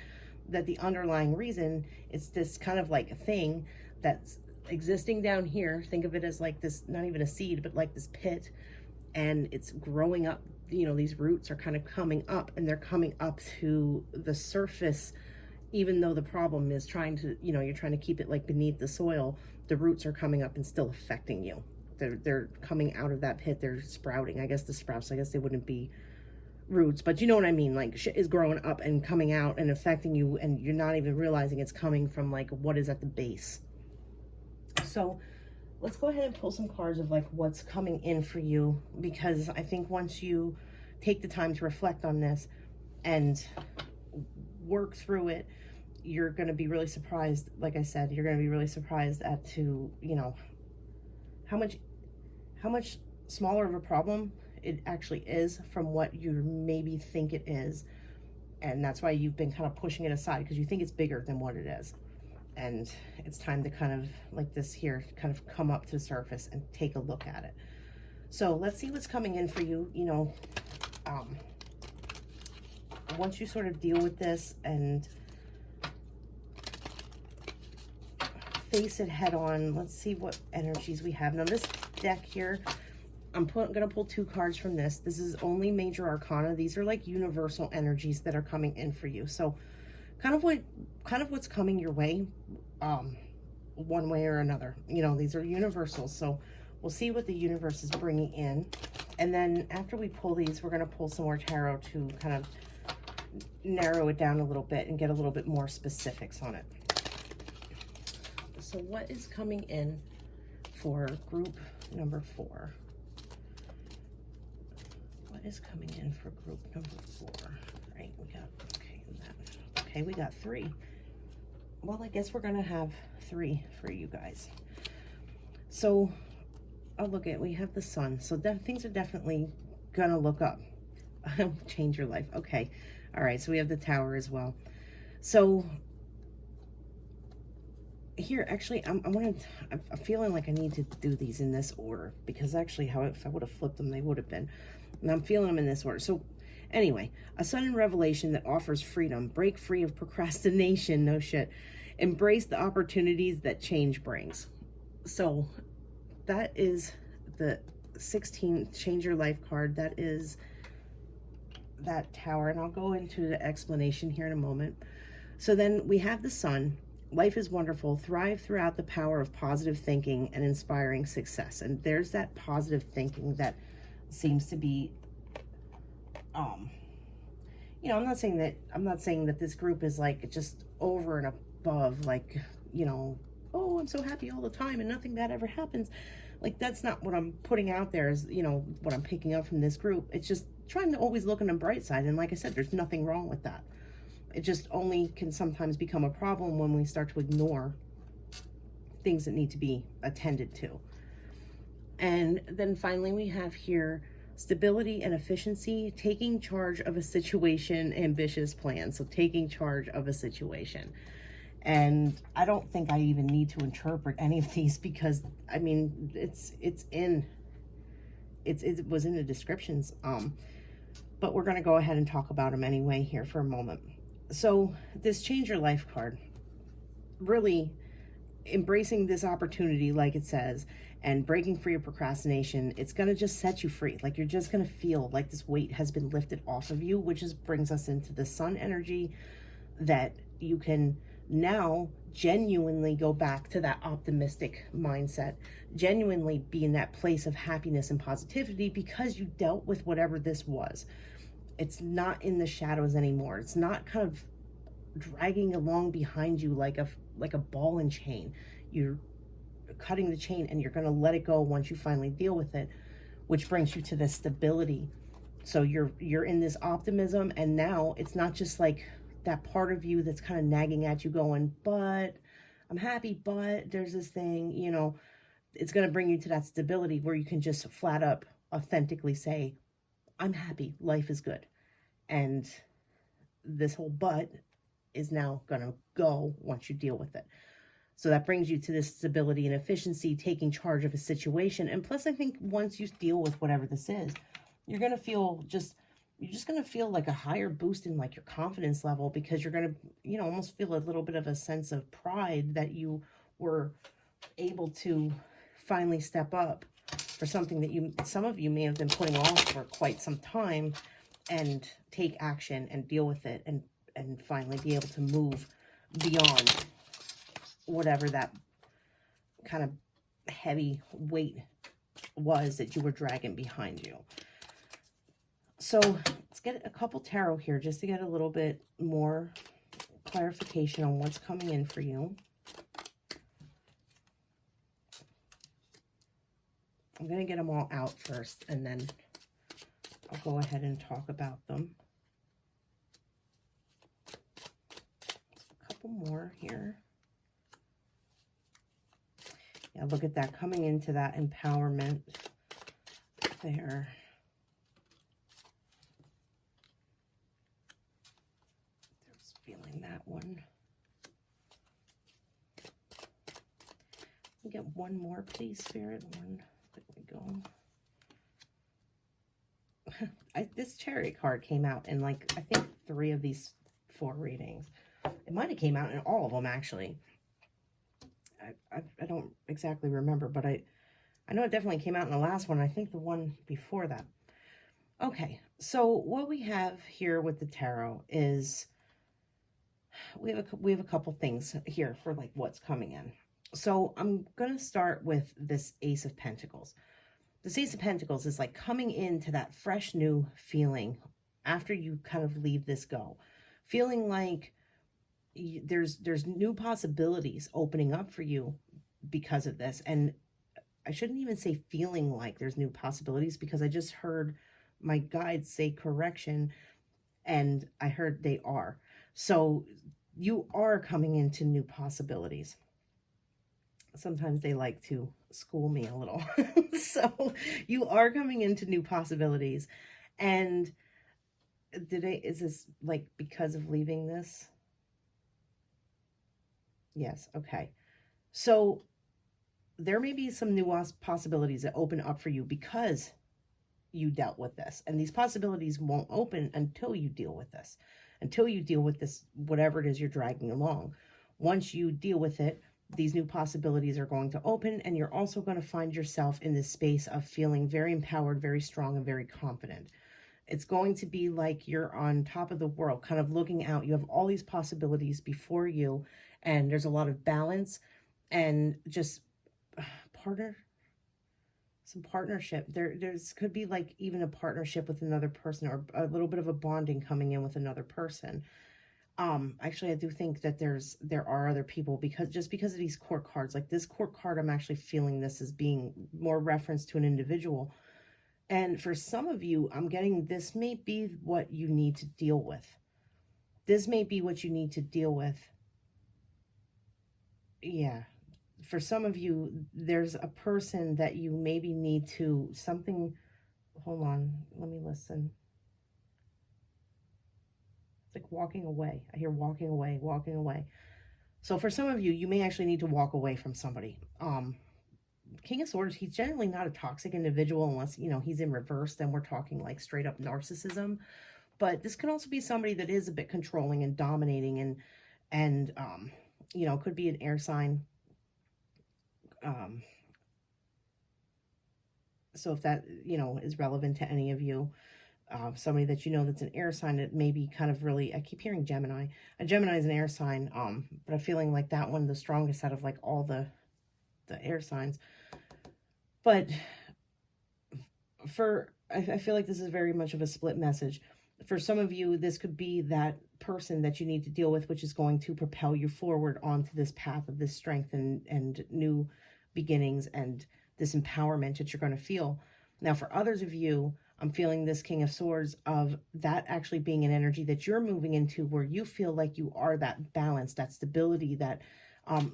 that the underlying reason, it's this kind of like a thing that's existing down here. Think of it as like this, not even a seed, but like this pit, and it's growing up. You know, these roots are kind of coming up, and they're coming up to the surface. Even though the problem is trying to, you know, you're trying to keep it like beneath the soil, the roots are coming up and still affecting you. They're coming out of that pit. They're sprouting. I guess the sprouts, I guess they wouldn't be roots, but you know what I mean? Like shit is growing up and coming out and affecting you, and you're not even realizing it's coming from like what is at the base. So let's go ahead and pull some cards of like what's coming in for you, because I think once you take the time to reflect on this and work through it, you're going to be really surprised. Like I said, you're going to be really surprised at you know, how much smaller of a problem it actually is from what you maybe think it is. And that's why you've been kind of pushing it aside, because you think it's bigger than what it is. And it's time to kind of, like this here, kind of come up to the surface and take a look at it. So let's see what's coming in for you, you know, once you sort of deal with this and face it head on. Let's see what energies we have. Now this deck here, I'm going to pull 2 cards from this. This is only major arcana. These are like universal energies that are coming in for you. So kind of what's coming your way, one way or another. You know, these are universals. So we'll see what the universe is bringing in. And then after we pull these, we're going to pull some more tarot to kind of narrow it down a little bit and get a little bit more specifics on it. So what is coming in for group number 4? What is coming in for group number 4? Right, we got, okay, we got 3. Well, I guess we're gonna have 3 for you guys. So, oh, look at, we have the sun. So things are definitely gonna look up. Change your life. Okay. All right. So we have the tower as well. So here, actually, I'm feeling like I need to do these in this order, because actually if I would have flipped them, they would have been. And I'm feeling them in this order. So anyway, a sudden revelation that offers freedom. Break free of procrastination. No shit. Embrace the opportunities that change brings. So that is the 16 change your life card. That is that tower, and I'll go into the explanation here in a moment. So then we have the sun. Life is wonderful. Thrive throughout the power of positive thinking and inspiring success. And there's that positive thinking that seems to be, you know, I'm not saying that this group is like just over and above, like, you know, oh, I'm so happy all the time and nothing bad ever happens. Like, that's not what I'm putting out there, is, you know, what I'm picking up from this group. It's just trying to always look on the bright side. And like I said, there's nothing wrong with that. It just only can sometimes become a problem when we start to ignore things that need to be attended to. And then finally we have here stability and efficiency, taking charge of a situation, ambitious plan. So taking charge of a situation. And I don't think I even need to interpret any of these, because I mean, it was in the descriptions. But we're going to go ahead and talk about them anyway here for a moment. So this change your life card, really embracing this opportunity, like it says, and breaking free of procrastination, it's going to just set you free. Like, you're just going to feel like this weight has been lifted off of you, which brings us into the sun energy, that you can now genuinely go back to that optimistic mindset, genuinely be in that place of happiness and positivity, because you dealt with whatever this was. It's not in the shadows anymore. It's not kind of dragging along behind you like a ball and chain. You're cutting the chain and you're going to let it go once you finally deal with it, which brings you to this stability. So you're in this optimism, and now it's not just like that part of you that's kind of nagging at you going, but I'm happy, but there's this thing, you know. It's going to bring you to that stability where you can just flat up authentically say, I'm happy, life is good. And this whole but is now going to go once you deal with it. So that brings you to this stability and efficiency, taking charge of a situation. And plus, I think once you deal with whatever this is, you're going to feel you're just going to feel like a higher boost in like your confidence level, because you're going to, you know, almost feel a little bit of a sense of pride that you were able to finally step up for something that some of you may have been putting off for quite some time, and take action and deal with it, and finally be able to move beyond whatever that kind of heavy weight was that you were dragging behind you. So let's get a couple tarot here just to get a little bit more clarification on what's coming in for you. I'm going to get them all out first, and then I'll go ahead and talk about them. A couple more here. Yeah, look at that, coming into that empowerment there. that one. Get one more, please, Spirit. One. There we go. This Chariot card came out in, like, I think 3 of these 4 readings. It might have came out in all of them, actually. I don't exactly remember, but I know it definitely came out in the last one. I think the one before that. Okay, so what we have here with the tarot is we have a couple things here for, like, what's coming in. So I'm going to start with this Ace of Pentacles. This Ace of Pentacles is like coming into that fresh new feeling after you kind of leave this go. Feeling like there's new possibilities opening up for you because of this. And I shouldn't even say feeling like there's new possibilities, because I just heard my guides say correction, and I heard they are. So you are coming into new possibilities. Sometimes they like to school me a little. So you are coming into new possibilities. And is this like because of leaving this? Yes. Okay. So there may be some new possibilities that open up for you because you dealt with this. And these possibilities won't open until you deal with this. Until you deal with this, whatever it is you're dragging along. Once you deal with it, these new possibilities are going to open, and you're also going to find yourself in this space of feeling very empowered, very strong, and very confident. It's going to be like you're on top of the world, kind of looking out. You have all these possibilities before you, and there's a lot of balance and just some partnership. There's could be like even a partnership with another person, or a little bit of a bonding coming in with another person. Actually, I do think that there are other people, because of these court cards, like this court card, I'm actually feeling this as being more reference to an individual. And for some of you, I'm getting this may be what you need to deal with. This may be what you need to deal with. Yeah. For some of you, there's a person that you maybe need to hold on, let me listen. It's like walking away. I hear walking away, walking away. So for some of you, you may actually need to walk away from somebody. King of Swords, he's generally not a toxic individual unless, he's in reverse. Then we're talking like straight up narcissism. But this can also be somebody that is a bit controlling and dominating, and could be an air sign. So if that, is relevant to any of you, somebody that that's an air sign, that may be kind of really, I keep hearing Gemini. A Gemini is an air sign, but I'm feeling like that one the strongest out of like all the air signs. But I feel like this is very much of a split message. For some of you, this could be that person that you need to deal with, which is going to propel you forward onto this path of this strength and new beginnings and this empowerment that you're going to feel. Now, for others of you, I'm feeling this King of Swords of that actually being an energy that you're moving into, where you feel like you are that balance, that stability, that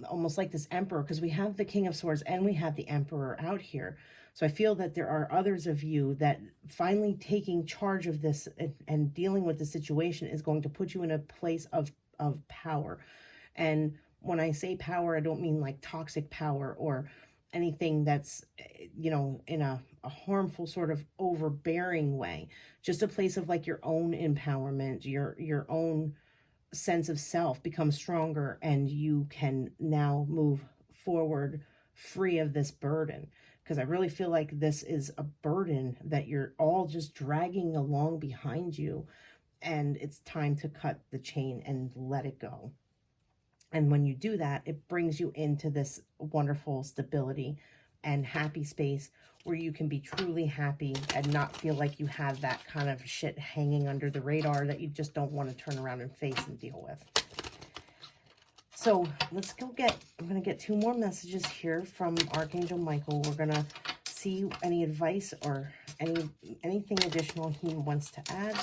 almost like this Emperor, because we have the King of Swords and we have the Emperor out here. So I feel that there are others of you that finally taking charge of this and dealing with the situation is going to put you in a place of power. And when I say power, I don't mean like toxic power or anything that's, in a harmful sort of overbearing way. Just a place of like your own empowerment, your own sense of self becomes stronger, and you can now move forward free of this burden. Because I really feel like this is a burden that you're all just dragging along behind you, and it's time to cut the chain and let it go. And when you do that, it brings you into this wonderful stability and happy space where you can be truly happy and not feel like you have that kind of shit hanging under the radar that you just don't want to turn around and face and deal with. So let's go I'm going to get 2 more messages here from Archangel Michael. We're going to see any advice or anything additional he wants to add,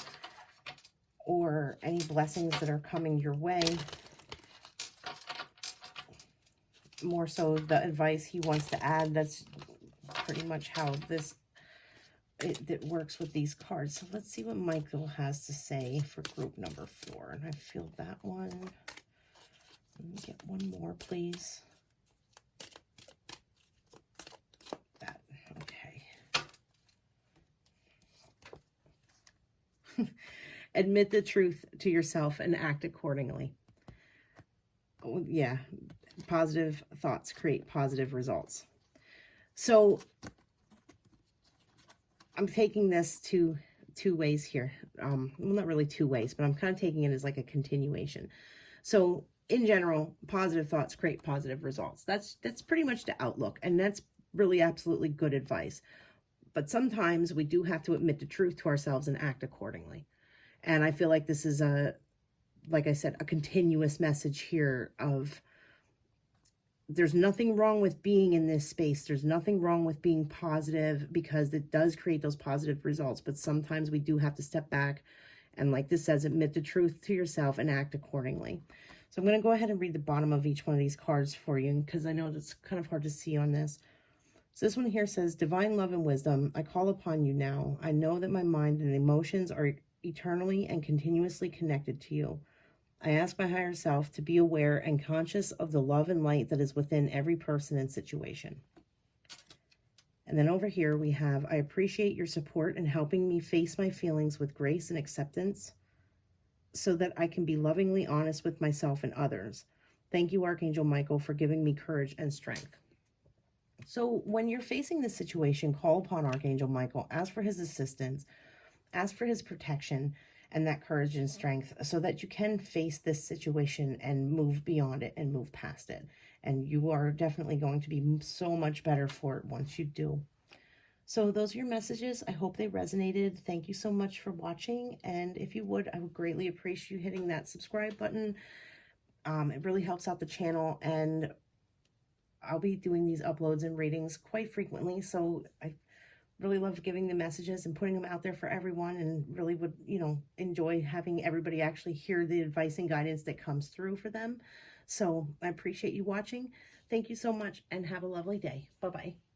or any blessings that are coming your way. More so the advice he wants to add. That's pretty much how this that works with these cards. So let's see what Michael has to say for group number 4. And I feel that one. Let me get one more, please. That, okay. Admit the truth to yourself and act accordingly. Oh, yeah, positive thoughts create positive results. So I'm taking this two ways here. Well, not really 2 ways, but I'm kind of taking it as like a continuation. So in general, positive thoughts create positive results. That's pretty much the outlook, and that's really absolutely good advice. But sometimes we do have to admit the truth to ourselves and act accordingly. And I feel like this is like I said, a continuous message here of there's nothing wrong with being in this space. There's nothing wrong with being positive, because it does create those positive results. But sometimes we do have to step back and, like this says, admit the truth to yourself and act accordingly. So I'm going to go ahead and read the bottom of each one of these cards for you, because I know it's kind of hard to see on this. So this one here says, divine love and wisdom, I call upon you now. I know that my mind and emotions are eternally and continuously connected to you. I ask my higher self to be aware and conscious of the love and light that is within every person and situation. And then over here we have, I appreciate your support in helping me face my feelings with grace and acceptance so that I can be lovingly honest with myself and others. Thank you, Archangel Michael, for giving me courage and strength. So when you're facing this situation, call upon Archangel Michael, ask for his assistance, ask for his protection, and that courage and strength so that you can face this situation and move beyond it and move past it. And you are definitely going to be so much better for it once you do. So those are your messages. I hope they resonated. Thank you so much for watching. And if you would, I would greatly appreciate you hitting that subscribe button. It really helps out the channel, and I'll be doing these uploads and readings quite frequently. So I really love giving the messages and putting them out there for everyone, and really would, enjoy having everybody actually hear the advice and guidance that comes through for them. So I appreciate you watching. Thank you so much, and have a lovely day. Bye-bye.